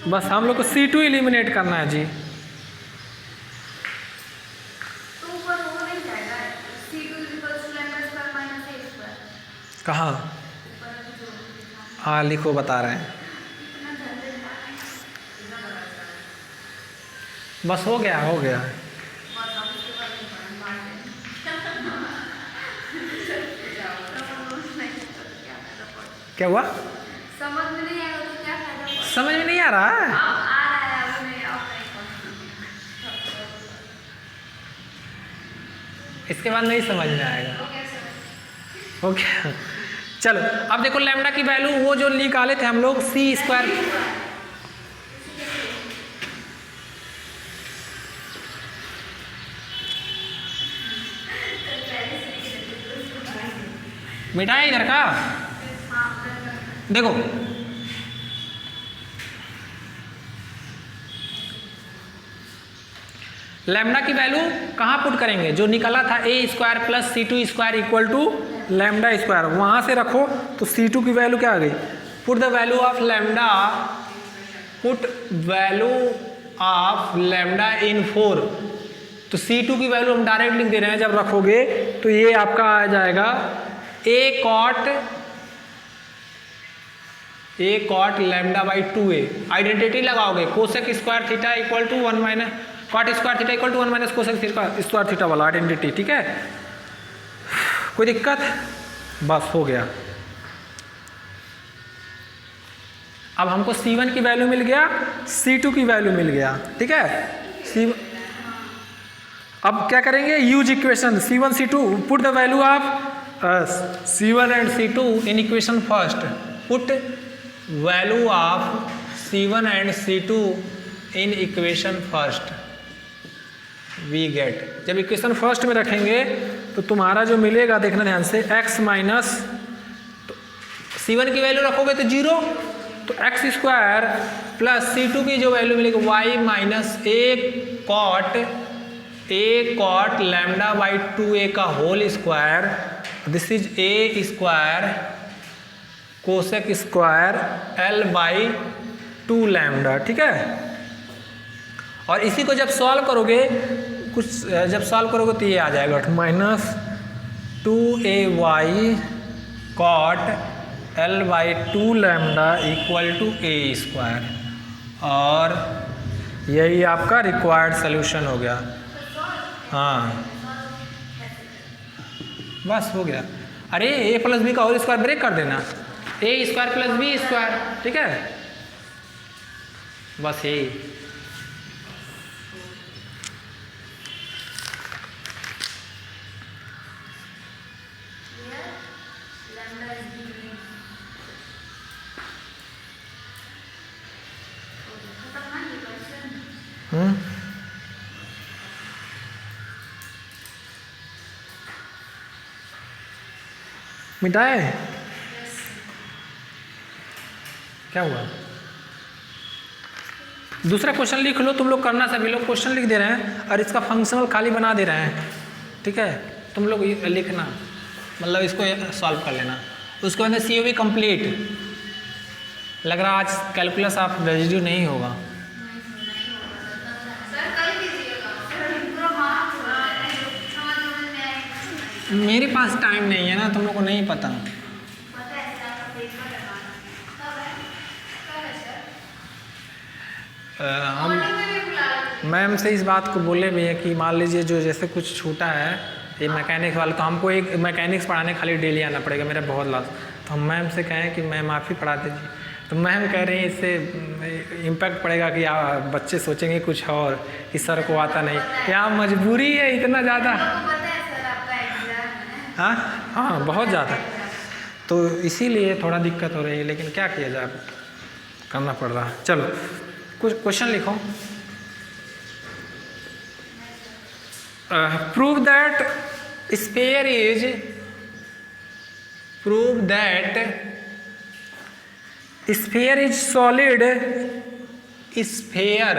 बस हम लोग को C2 एलिमिनेट करना है जी। कहाँ, हाँ लिखो बता रहे हैं, बस हो गया क्या हुआ? समझ में नहीं आएगा तो क्या फायदा? समझ में नहीं आ रहा है? अब आ रहा है, अब नहीं अब नहीं। इसके बाद नहीं समझ में आएगा। ओके चलो अब देखो लैम्डा की वैल्यू वो जो निकाले थे हम लोग सी स्क्वायर, बेटा इधर का देखो लैम्डा की वैल्यू कहाँ पुट करेंगे? जो निकला था a square plus c two square equal to lambda square, वहाँ से रखो तो सी टू की वैल्यू क्या आ गई? Put the value of lambda, put value of lambda in 4, तो सी टू की वैल्यू हम डायरेक्ट लिख दे रहे हैं, जब रखोगे तो ये आपका आ जाएगा a cot lambda by 2a। Identity लगाओगे cosec square theta equal to 1 minus cot square theta equal to 1 minus cosec square theta वाला आइडेंटिटी, ठीक है? कोई दिक्कत? बस हो गया। अब हमको C1 की वैल्यू मिल गया, C2 की वैल्यू मिल गया, ठीक है? अब क्या करेंगे? Use equation C1 C2, put the value of C1 and C2 in equation first, put value of C1 and C2 in equation first, we get. जब इक्वेशन फर्स्ट में रखेंगे तो तुम्हारा जो मिलेगा देखना ध्यान से, x माइनस, तो C1 की वैल्यू रखोगे तो 0, तो एक्स स्क्वायर प्लस C2 की जो वैल्यू मिलेगी y minus a cot lambda by 2a का whole square, this is a square cosec square l by 2 lambda, ठीक है? और इसी को जब सॉल्व करोगे जब सॉल्व करोगे तो ये आ जाएगा minus 2ay cot l by 2 lambda equal to a square, और यही आपका रिक्वायर्ड सोल्यूशन हो गया। हाँ बस हो गया। अरे a प्लस बी का होल स्क्वायर ब्रेक कर देना, ए स्क्वायर प्लस बी स्क्वायर, ठीक है? बस यही। मिटाए? क्या हुआ? दूसरा क्वेश्चन लिख लो, तुम लोग करना, सभी लोग क्वेश्चन लिख दे रहे हैं और इसका फंक्शनल खाली बना दे रहे हैं, ठीक है? तुम लोग लिखना, मतलब इसको सॉल्व कर लेना। उसके बाद COB कंप्लीट। लग रहा आज कैलकुलस आप रेजिड्यू नहीं होगा। मेरे पास टाइम नहीं है ना, तुम लोग को नहीं पता। हम मैम से इस बात को बोले भी है कि मान लीजिए जो जैसे कुछ छूटा है ये मैकेनिक्स वाला, तो हमको एक मैकेनिक्स पढ़ाने खाली डेली आना पड़ेगा, मेरा बहुत लॉस। तो हम मैम से कहें कि मैम आप ही पढ़ा दीजिए, तो मैम कह रही हैं इससे इम्पैक्ट पड़ेगा कि बच्चे सोचेंगे कुछ और कि सर को आता नहीं। क्या मजबूरी है इतना ज़्यादा? हाँ हाँ बहुत ज़्यादा, तो इसीलिए थोड़ा दिक्कत हो रही है, लेकिन क्या किया जाए, करना पड़ रहा है। चलो कुछ क्वेश्चन लिखो। Prove that sphere is solid. Sphere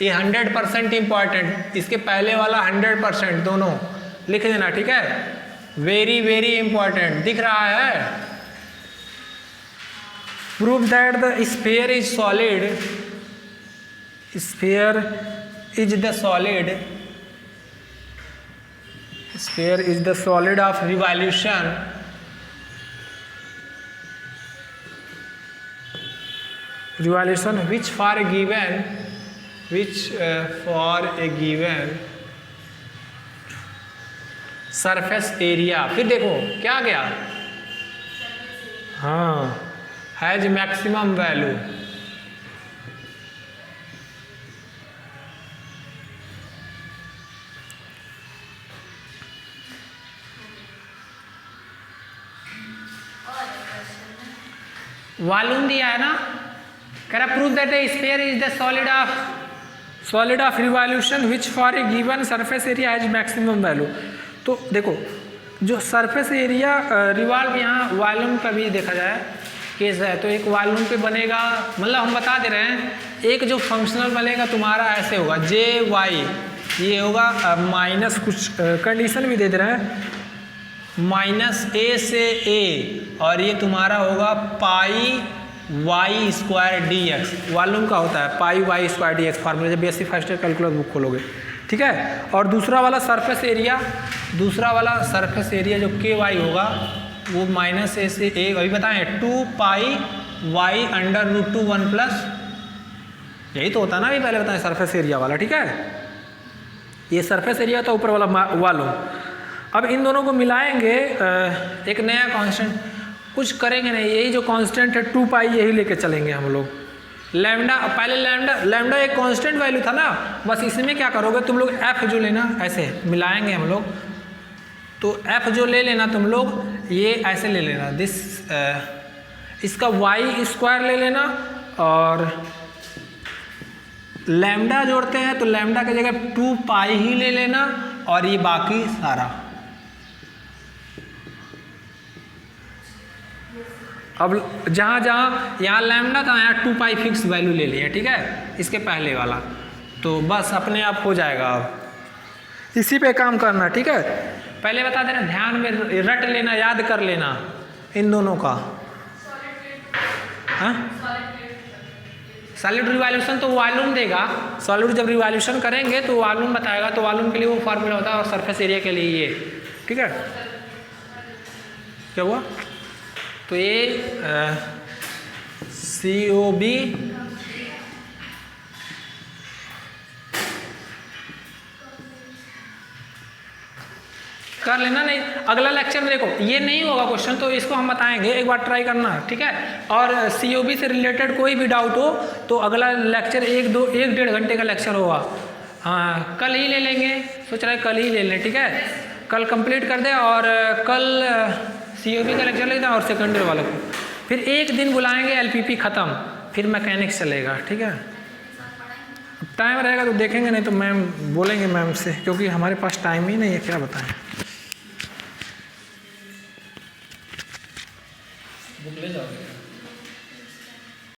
ये 100% इंपॉर्टेंट, इसके पहले वाला 100% दोनों लिख देना, ठीक है? वेरी वेरी इंपॉर्टेंट, दिख रहा है? Prove that the sphere is solid, sphere is the solid, sphere is the solid of revolution, which for a given surface area. फिर देखो क्या गया, हाँ, हैज मैक्सिमम वैल्यू। वॉल्यूम दिया है ना, कह रहा prove that the sphere is the solid of revolution which for a given surface area has maximum value. तो देखो जो सरफेस एरिया रिवॉल्व यहाँ वॉल्यूम का भी देखा जाए केस है, तो एक वॉल्यूम पे बनेगा, मतलब हम बता दे रहे हैं एक जो फंक्शनल बनेगा तुम्हारा ऐसे होगा जे वाई, ये होगा माइनस कुछ कंडीशन भी दे दे रहे हैं माइनस ए से ए, और ये तुम्हारा होगा pi y square d x. Volume का होता है pi y square d x formula, जब basic first year calculus book खोलोगे, ठीक है। और दूसरा वाला सरफेस एरिया जो के वाई होगा वो माइनस ए से ए, अभी बताएं 2 pi y under root 2 1 plus, यही तो होता है ना, अभी पहले बताएं सरफेस एरिया वाला, ठीक है। ये सरफेस एरिया था ऊपर वाला वॉल्यूम। अब इन दोनों को मिलाएंगे, एक नया कांस्टेंट कुछ करेंगे नहीं, यही जो कांस्टेंट है 2 पाई यही लेके चलेंगे हम लोग। लैम्डा, पहले लैम्डा एक कांस्टेंट वैल्यू था ना, बस इसमें क्या करोगे तुम लोग एफ जो लेना, ऐसे मिलाएंगे हम लोग, तो एफ जो ले लेना तुम लोग ये ऐसे ले लेना दिस, इसका वाई स्क्वायर ले लेना, और लैम्डा जोड़ते हैं तो लैम्डा की जगह 2 पाई ही ले लेना, और ये बाकी सारा। अब जहाँ यहाँ लैम्डा था यहाँ 2 पाई फिक्स वैल्यू ले लिया, ठीक है, इसके पहले वाला, तो बस अपने आप हो जाएगा। अब इसी पे काम करना, ठीक है। पहले बता देना, ध्यान में रट लेना, याद कर लेना इन दोनों का। हाँ, सॉलिड रिवॉल्यूशन तो वॉल्यूम देगा, सॉलिड जब रिवॉल्यूशन करेंगे तो वॉल्यूम बताएगा, तो वॉल्यूम के लिए वो फार्मूला होता है, और सरफेस एरिया के लिए ये, ठीक है। क्या हुआ, तो ये COB कर लेना। नहीं अगला लेक्चर में देखो ये नहीं होगा क्वेश्चन, तो इसको हम बताएंगे, एक बार ट्राई करना, ठीक है। और COB से रिलेटेड कोई भी डाउट हो तो अगला लेक्चर 1-1.5 घंटे का लेक्चर होगा। हाँ, कल ही ले लेंगे, सोच रहे कल ही ले लें, ठीक है, कल कंप्लीट कर दे, और कल COB का लेक्चर लेते हैं, और सेकेंड ईयर वालों को फिर एक दिन बुलाएंगे, LPP ख़त्म, फिर मैकेनिक्स चलेगा, ठीक है। टाइम रहेगा तो देखेंगे, नहीं तो मैम बोलेंगे मैम से, क्योंकि हमारे पास टाइम ही नहीं है, क्या बताएं।